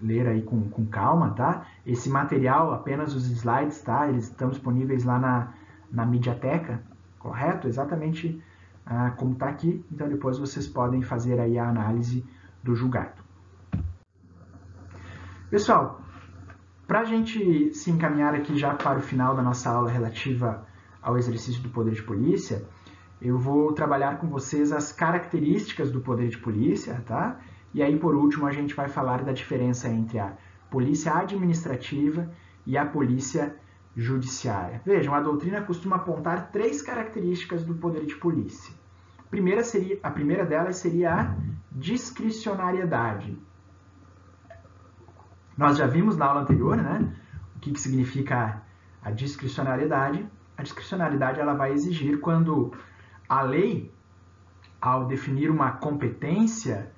ler aí com calma, tá? Esse material, apenas os slides, tá? Eles estão disponíveis lá na Mediateca, correto? Exatamente como está aqui. Então depois vocês podem fazer aí a análise do julgado. Pessoal, para a gente se encaminhar aqui já para o final da nossa aula relativa ao exercício do poder de polícia, eu vou trabalhar com vocês as características do poder de polícia, tá? E aí, por último, a gente vai falar da diferença entre a polícia administrativa e a polícia judiciária. Vejam, a doutrina costuma apontar 3 características do poder de polícia. A primeira delas seria a discricionariedade. Nós já vimos na aula anterior, né, o que significa a discricionariedade. A discricionariedade ela vai exigir quando a lei, ao definir uma competência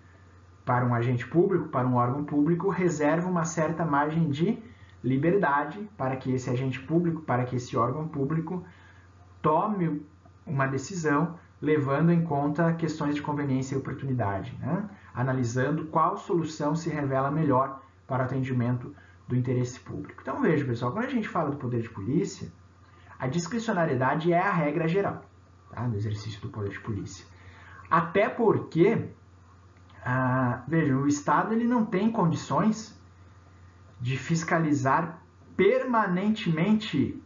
para um agente público, para um órgão público, reserva uma certa margem de liberdade para que esse agente público, para que esse órgão público tome uma decisão levando em conta questões de conveniência e oportunidade, né? Analisando qual solução se revela melhor para o atendimento do interesse público. Então veja, pessoal, quando a gente fala do poder de polícia, a discricionariedade é a regra geral, tá, do exercício do poder de polícia. Até porque, vejam, o Estado ele não tem condições de fiscalizar permanentemente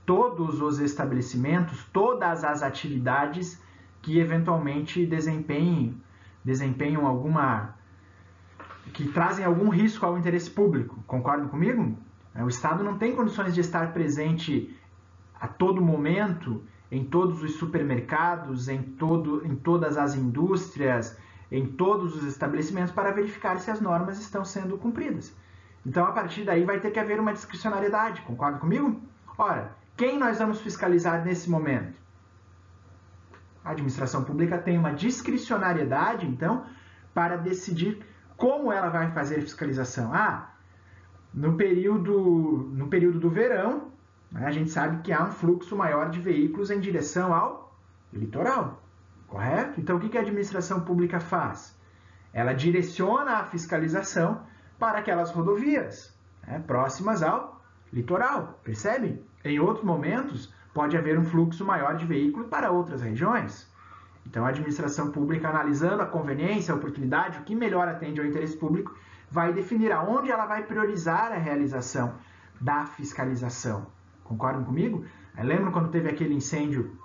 todos os estabelecimentos, todas as atividades que eventualmente desempenham alguma, que trazem algum risco ao interesse público. Concordam comigo? O Estado não tem condições de estar presente a todo momento em todos os supermercados, em todas as indústrias, em todos os estabelecimentos para verificar se as normas estão sendo cumpridas. Então, a partir daí, vai ter que haver uma discricionariedade. Concordam comigo? Ora, quem nós vamos fiscalizar nesse momento? A administração pública tem uma discricionariedade, então, para decidir como ela vai fazer fiscalização. No período do verão, a gente sabe que há um fluxo maior de veículos em direção ao litoral, correto? Então, o que a administração pública faz? Ela direciona a fiscalização para aquelas rodovias, próximas ao litoral, percebe? Em outros momentos, pode haver um fluxo maior de veículos para outras regiões. Então, a administração pública, analisando a conveniência, a oportunidade, o que melhor atende ao interesse público, vai definir aonde ela vai priorizar a realização da fiscalização. Concordam comigo? Lembram quando teve aquele incêndio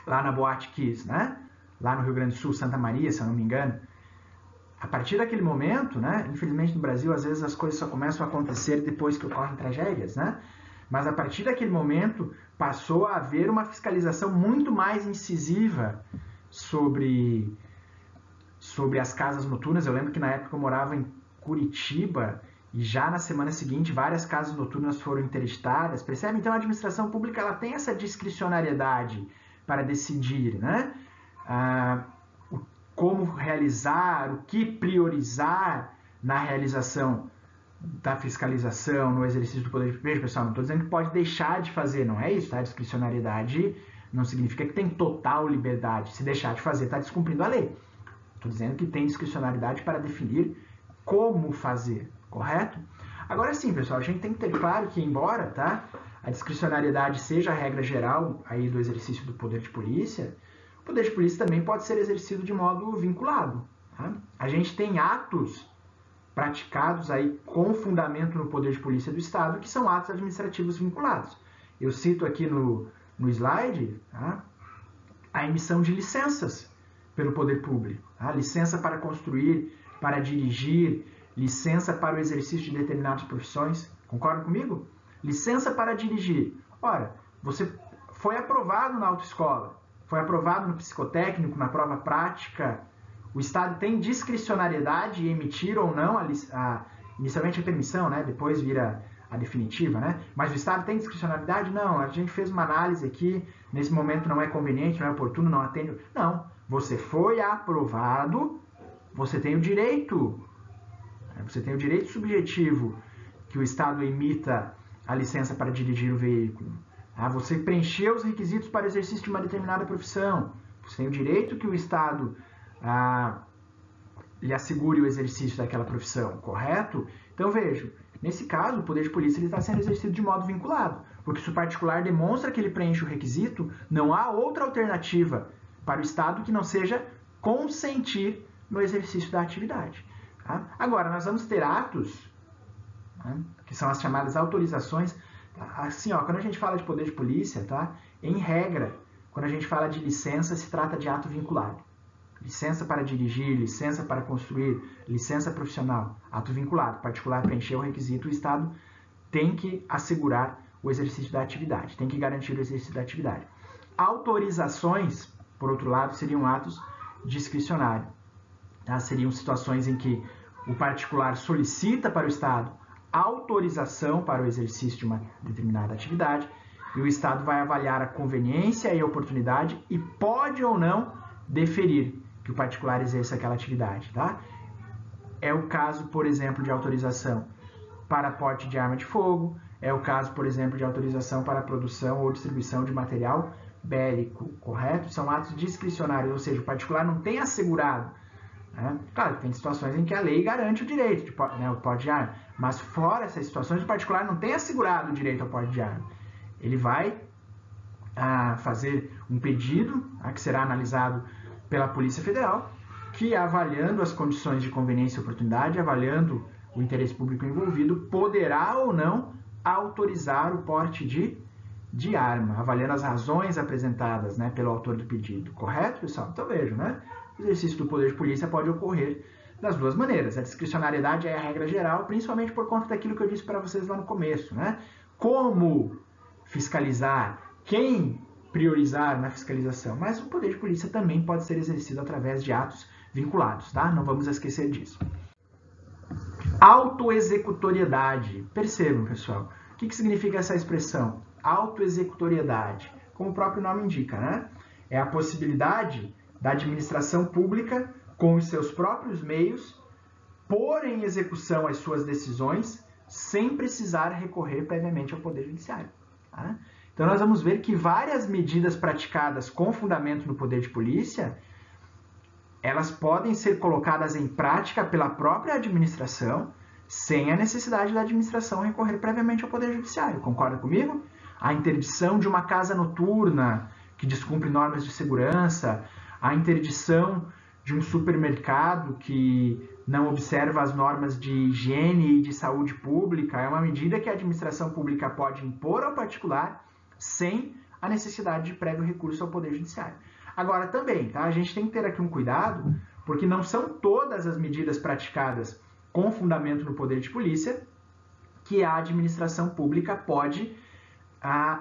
lá na Boate Kiss, né? Lá no Rio Grande do Sul, Santa Maria, se eu não me engano. A partir daquele momento, né? Infelizmente no Brasil, às vezes as coisas só começam a acontecer depois que ocorrem tragédias, né? mas a partir daquele momento passou a haver uma fiscalização muito mais incisiva sobre as casas noturnas. Eu lembro que na época eu morava em Curitiba e já na semana seguinte várias casas noturnas foram interditadas. Percebe? Então a administração pública ela tem essa discricionariedade para decidir, né? Como realizar, o que priorizar na realização da fiscalização, no exercício do poder. Veja, pessoal, não estou dizendo que pode deixar de fazer, não é isso, tá? Discricionariedade não significa que tem total liberdade. Se deixar de fazer, está descumprindo a lei. Estou dizendo que tem discricionariedade para definir como fazer, correto? Agora sim, pessoal, a gente tem que ter claro que, embora, tá, a discricionariedade seja a regra geral aí do exercício do poder de polícia, o poder de polícia também pode ser exercido de modo vinculado. Tá? A gente tem atos praticados aí com fundamento no poder de polícia do Estado, que são atos administrativos vinculados. Eu cito aqui no slide, tá, a emissão de licenças pelo poder público. Tá? Licença para construir, para dirigir, licença para o exercício de determinadas profissões. Concordam comigo? Licença para dirigir. Ora, você foi aprovado na autoescola, foi aprovado no psicotécnico, na prova prática. O Estado tem discricionariedade em emitir ou não inicialmente a permissão, né? Depois vira a definitiva, né? Mas o Estado tem discricionariedade? Não, a gente fez uma análise aqui, nesse momento não é conveniente, não é oportuno, não atende. Não, você foi aprovado, você tem o direito subjetivo que o Estado emita a licença para dirigir o veículo. Tá? Você preencheu os requisitos para o exercício de uma determinada profissão, você tem o direito que o Estado lhe assegure o exercício daquela profissão, correto? Então, vejo, nesse caso, o poder de polícia está sendo exercido de modo vinculado, porque se o particular demonstra que ele preenche o requisito, não há outra alternativa para o Estado que não seja consentir no exercício da atividade. Tá? Agora, nós vamos ter atos, né, que são as chamadas autorizações. Assim, ó, quando a gente fala de poder de polícia, tá, em regra, quando a gente fala de licença, se trata de ato vinculado. Licença para dirigir, licença para construir, licença profissional, ato vinculado. Particular preencher o requisito, o Estado tem que assegurar o exercício da atividade, tem que garantir o exercício da atividade. Autorizações, por outro lado, seriam atos discricionários. Tá? Seriam situações em que o particular solicita para o Estado autorização para o exercício de uma determinada atividade e o Estado vai avaliar a conveniência e a oportunidade e pode ou não deferir que o particular exerça aquela atividade. Tá? É o caso, por exemplo, de autorização para porte de arma de fogo, é o caso, por exemplo, de autorização para a produção ou distribuição de material bélico, correto? São atos discricionários, ou seja, o particular não tem assegurado. Né? Claro, tem situações em que a lei garante o direito de o porte de arma, mas fora essas situações, o particular não tem assegurado o direito ao porte de arma. Ele vai fazer um pedido, que será analisado pela Polícia Federal, que avaliando as condições de conveniência e oportunidade, avaliando o interesse público envolvido, poderá ou não autorizar o porte de arma, avaliando as razões apresentadas, né, pelo autor do pedido. Correto, pessoal? Então vejam, né? O exercício do poder de polícia pode ocorrer das duas maneiras. A discricionariedade é a regra geral, principalmente por conta daquilo que eu disse para vocês lá no começo, né? Como fiscalizar, quem priorizar na fiscalização, mas o poder de polícia também pode ser exercido através de atos vinculados, tá? Não vamos esquecer disso. Autoexecutoriedade. Percebam, pessoal, o que significa essa expressão? Autoexecutoriedade, como o próprio nome indica, né? É a possibilidade da administração pública, com os seus próprios meios, pôr em execução as suas decisões sem precisar recorrer previamente ao Poder Judiciário. Tá? Então, nós vamos ver que várias medidas praticadas com fundamento no poder de polícia, elas podem ser colocadas em prática pela própria administração, sem a necessidade da administração recorrer previamente ao Poder Judiciário. Concorda comigo? A interdição de uma casa noturna que descumpre normas de segurança, a interdição de um supermercado que não observa as normas de higiene e de saúde pública, é uma medida que a administração pública pode impor ao particular sem a necessidade de prévio recurso ao Poder Judiciário. Agora também, tá? A gente tem que ter aqui um cuidado, porque não são todas as medidas praticadas com fundamento no poder de polícia que a administração pública pode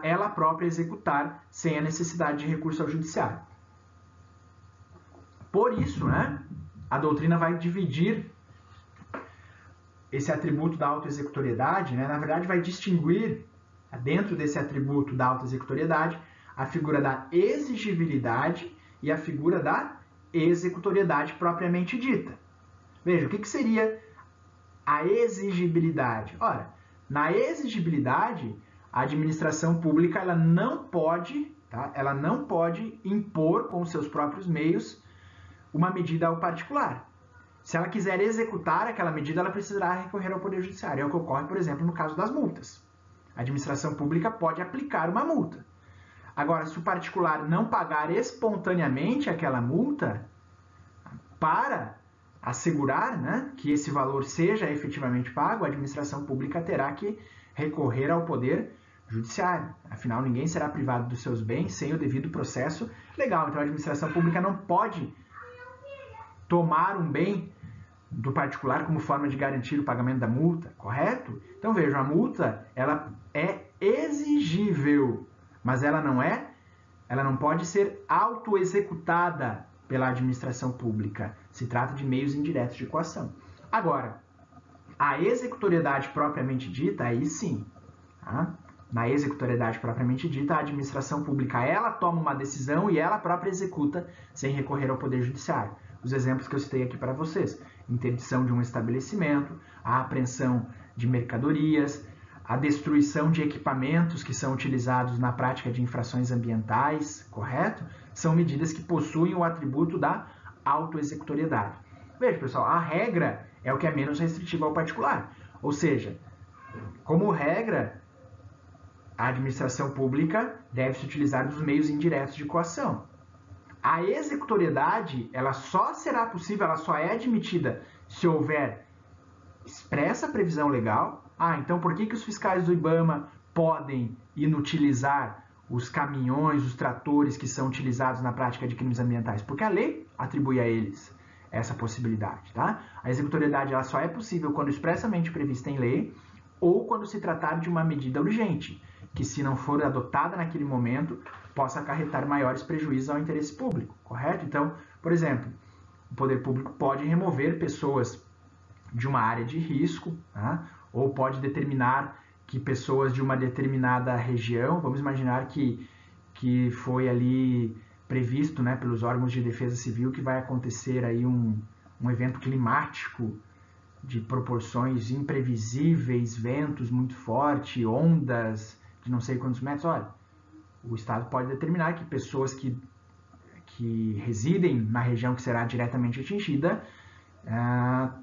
ela própria executar sem a necessidade de recurso ao judiciário. Por isso, né, a doutrina vai dividir esse atributo da autoexecutoriedade, né, na verdade vai distinguir, dentro desse atributo da autoexecutoriedade, a figura da exigibilidade e a figura da executoriedade propriamente dita. Veja, o que seria a exigibilidade? Ora, na exigibilidade, a administração pública ela não pode impor com seus próprios meios uma medida ao particular. Se ela quiser executar aquela medida, ela precisará recorrer ao Poder Judiciário. É o que ocorre, por exemplo, no caso das multas. A administração pública pode aplicar uma multa. Agora, se o particular não pagar espontaneamente aquela multa, para assegurar, né, que esse valor seja efetivamente pago, a administração pública terá que recorrer ao Poder Judiciário. Afinal, ninguém será privado dos seus bens sem o devido processo legal. Então, a administração pública não pode tomar um bem do particular como forma de garantir o pagamento da multa, correto? Então, vejam, a multa ela é exigível, mas ela não pode ser autoexecutada pela administração pública. Se trata de meios indiretos de coação. Agora, a executoriedade propriamente dita, aí sim, tá? Na executoriedade propriamente dita, a administração pública ela toma uma decisão e ela própria executa sem recorrer ao Poder Judiciário. Os exemplos que eu citei aqui para vocês: interdição de um estabelecimento, a apreensão de mercadorias, a destruição de equipamentos que são utilizados na prática de infrações ambientais, correto? São medidas que possuem o atributo da autoexecutoriedade. Veja, pessoal, a regra é o que é menos restritivo ao particular. Ou seja, como regra, a administração pública deve se utilizar dos meios indiretos de coação. A executoriedade, ela só será possível, ela só é admitida se houver expressa previsão legal. Então por que os fiscais do IBAMA podem inutilizar os caminhões, os tratores que são utilizados na prática de crimes ambientais? Porque a lei atribui a eles essa possibilidade, tá? A executoriedade ela só é possível quando expressamente prevista em lei ou quando se tratar de uma medida urgente, que se não for adotada naquele momento, possa acarretar maiores prejuízos ao interesse público, correto? Então, por exemplo, o poder público pode remover pessoas de uma área de risco, tá? Ou pode determinar que pessoas de uma determinada região, vamos imaginar que foi ali previsto, né, pelos órgãos de defesa civil que vai acontecer aí um evento climático de proporções imprevisíveis, ventos muito fortes, ondas de não sei quantos metros. Olha, o Estado pode determinar que pessoas que residem na região que será diretamente atingida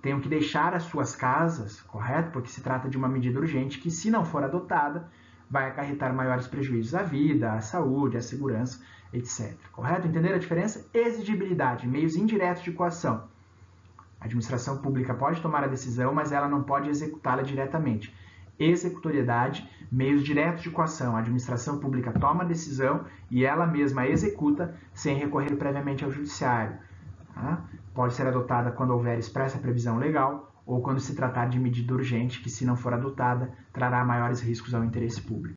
tenham que deixar as suas casas, correto? Porque se trata de uma medida urgente que, se não for adotada, vai acarretar maiores prejuízos à vida, à saúde, à segurança, etc. Correto? Entenderam a diferença? Exigibilidade, meios indiretos de coação. A administração pública pode tomar a decisão, mas ela não pode executá-la diretamente. Executoriedade, meios diretos de coação. A administração pública toma a decisão e ela mesma a executa sem recorrer previamente ao judiciário. Tá? Pode ser adotada quando houver expressa previsão legal ou quando se tratar de medida urgente que, se não for adotada, trará maiores riscos ao interesse público.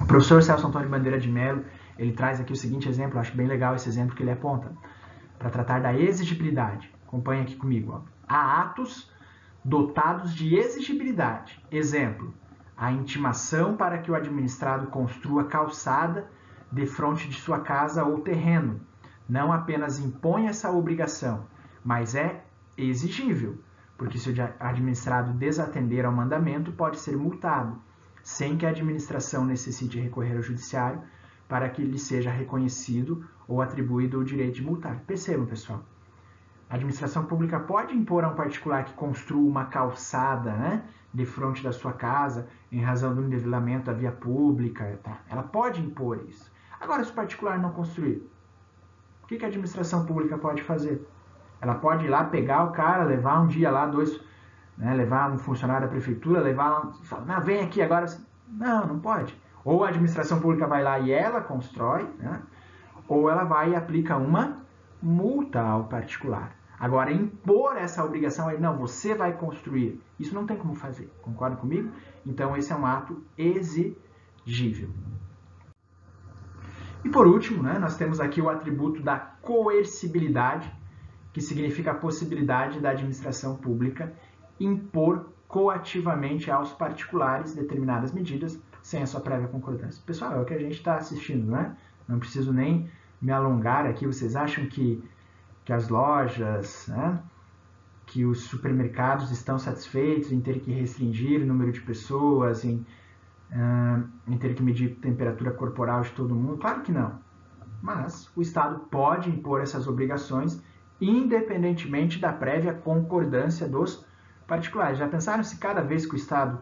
O professor Celso Antônio Bandeira de Mello, ele traz aqui o seguinte exemplo, eu acho bem legal esse exemplo que ele aponta, para tratar da exigibilidade. Acompanhe aqui comigo. Ó. Há atos dotados de exigibilidade. Exemplo, a intimação para que o administrado construa calçada defronte de sua casa ou terreno. Não apenas impõe essa obrigação, mas é exigível, porque se o administrado desatender ao mandamento, pode ser multado, sem que a administração necessite recorrer ao judiciário para que lhe seja reconhecido ou atribuído o direito de multar. Percebam, pessoal. A administração pública pode impor a um particular que construa uma calçada, né, de frente da sua casa, em razão do nivelamento da via pública. Tá? Ela pode impor isso. Agora, se o particular não construir, o que a administração pública pode fazer? Ela pode ir lá pegar o cara, levar um dia lá, levar um funcionário da prefeitura, levar lá, falar, não, vem aqui agora. Não, não pode. Ou a administração pública vai lá e ela constrói, né? Ou ela vai e aplica uma multa ao particular. Agora, impor essa obrigação aí, não, você vai construir, isso não tem como fazer. Concordam comigo? Então, esse é um ato inelegível. E por último, né, nós temos aqui o atributo da coercibilidade, que significa a possibilidade da administração pública impor coativamente aos particulares determinadas medidas sem a sua prévia concordância. Pessoal, é o que a gente está assistindo, né? Não preciso nem me alongar aqui. Vocês acham que as lojas, né, que os supermercados estão satisfeitos em ter que restringir o número de pessoas, em ter que medir temperatura corporal de todo mundo? Claro que não. Mas o Estado pode impor essas obrigações independentemente da prévia concordância dos particulares. Já pensaram se cada vez que o Estado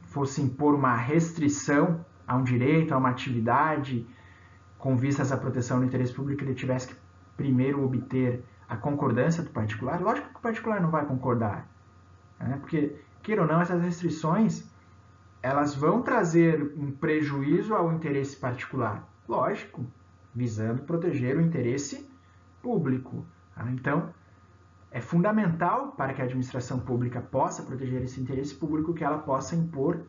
fosse impor uma restrição a um direito, a uma atividade, com vistas à proteção do interesse público, ele tivesse que primeiro obter a concordância do particular? Lógico que o particular não vai concordar, né? Porque, queira ou não, essas restrições elas vão trazer um prejuízo ao interesse particular. Lógico, visando proteger o interesse público. Tá? Então, é fundamental para que a administração pública possa proteger esse interesse público que ela possa impor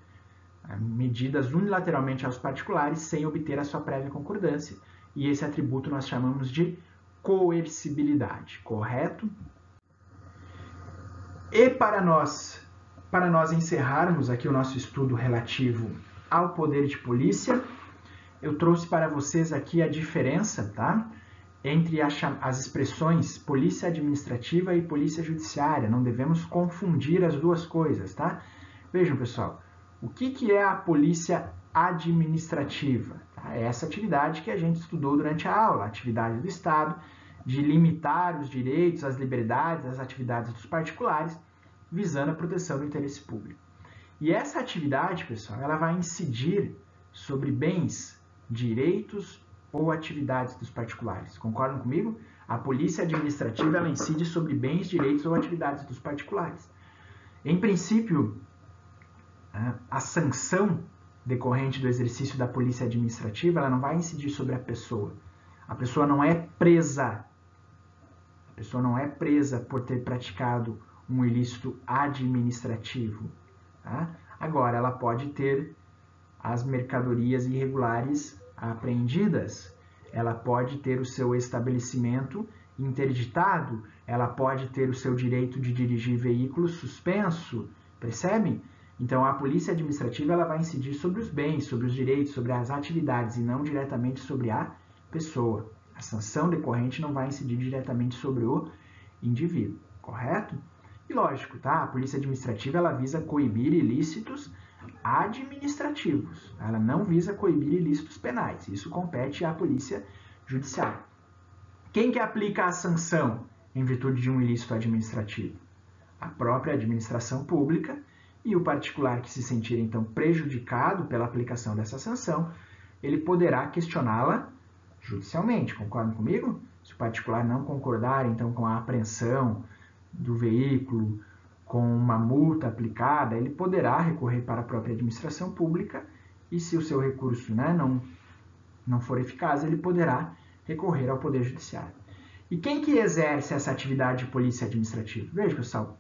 medidas unilateralmente aos particulares sem obter a sua prévia concordância. E esse atributo nós chamamos de coercibilidade, correto? E para nós encerrarmos aqui o nosso estudo relativo ao poder de polícia, eu trouxe para vocês aqui a diferença, tá? Entre as expressões polícia administrativa e polícia judiciária. Não devemos confundir as duas coisas, tá? Vejam, pessoal, o que é a polícia administrativa? Tá? É essa atividade que a gente estudou durante a aula, a atividade do Estado de limitar os direitos, as liberdades, as atividades dos particulares, visando a proteção do interesse público. E essa atividade, pessoal, ela vai incidir sobre bens, direitos ou atividades dos particulares. Concordam comigo? A polícia administrativa ela incide sobre bens, direitos ou atividades dos particulares. Em princípio, a sanção decorrente do exercício da polícia administrativa ela não vai incidir sobre a pessoa. A pessoa não é presa. A pessoa não é presa por ter praticado um ilícito administrativo. Tá? Agora, ela pode ter as mercadorias irregulares apreendidas, ela pode ter o seu estabelecimento interditado, ela pode ter o seu direito de dirigir veículo suspenso, percebem? Então, a polícia administrativa ela vai incidir sobre os bens, sobre os direitos, sobre as atividades e não diretamente sobre a pessoa. A sanção decorrente não vai incidir diretamente sobre o indivíduo, correto? E lógico, tá? A polícia administrativa ela visa coibir ilícitos administrativos. Ela não visa coibir ilícitos penais. Isso compete à polícia judiciária. Quem que aplica a sanção em virtude de um ilícito administrativo? A própria administração pública e o particular que se sentir então prejudicado pela aplicação dessa sanção, ele poderá questioná-la judicialmente. Concordam comigo? Se o particular não concordar então com a apreensão do veículo, com uma multa aplicada, ele poderá recorrer para a própria administração pública e se o seu recurso não for eficaz, ele poderá recorrer ao Poder Judiciário. E quem que exerce essa atividade de polícia administrativa? Veja, pessoal,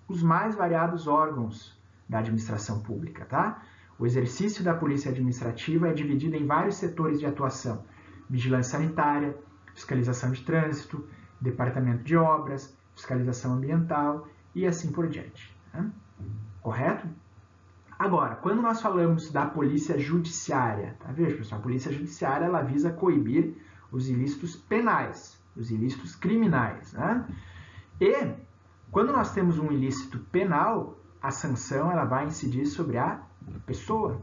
os mais variados órgãos da administração pública, tá? O exercício da polícia administrativa é dividido em vários setores de atuação: vigilância sanitária, fiscalização de trânsito, departamento de obras, fiscalização ambiental e assim por diante. Né? Correto? Agora, quando nós falamos da polícia judiciária, tá? Veja, pessoal, a polícia judiciária ela visa coibir os ilícitos penais, os ilícitos criminais. Né? E quando nós temos um ilícito penal, a sanção ela vai incidir sobre a pessoa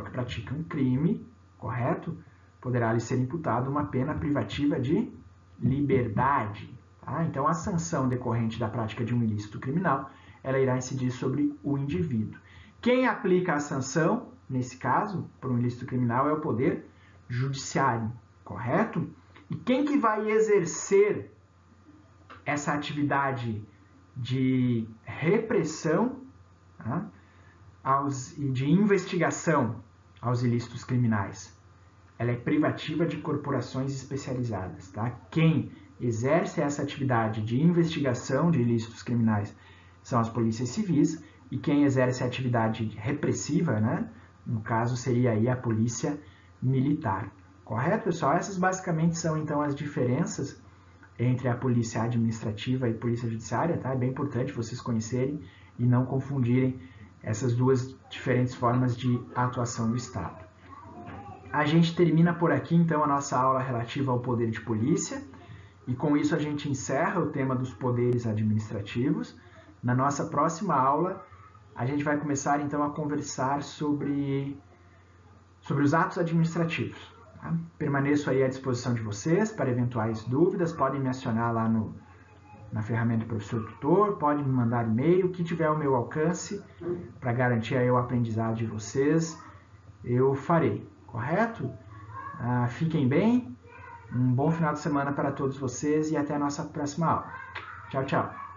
que pratica um crime, correto? Poderá lhe ser imputada uma pena privativa de liberdade. Tá? Então, a sanção decorrente da prática de um ilícito criminal, ela irá incidir sobre o indivíduo. Quem aplica a sanção, nesse caso, por um ilícito criminal, é o Poder Judiciário, correto? E quem que vai exercer essa atividade de repressão, tá? E de investigação aos ilícitos criminais? Ela é privativa de corporações especializadas. Tá? Quem exerce essa atividade de investigação de ilícitos criminais são as polícias civis, e quem exerce a atividade repressiva, né, No caso, seria aí a polícia militar. Correto, pessoal? Essas basicamente são, então, as diferenças entre a polícia administrativa e a polícia judiciária, tá? É bem importante vocês conhecerem e não confundirem essas duas diferentes formas de atuação do Estado. A gente termina por aqui, então, a nossa aula relativa ao poder de polícia, e com isso a gente encerra o tema dos poderes administrativos. Na nossa próxima aula, a gente vai começar, então, a conversar sobre os atos administrativos. Tá? Permaneço aí à disposição de vocês para eventuais dúvidas, podem me acionar lá na ferramenta Professor Tutor, podem me mandar e-mail, o que tiver ao meu alcance para garantir aí o aprendizado de vocês, eu farei, correto? Fiquem bem, um bom final de semana para todos vocês e até a nossa próxima aula. Tchau, tchau!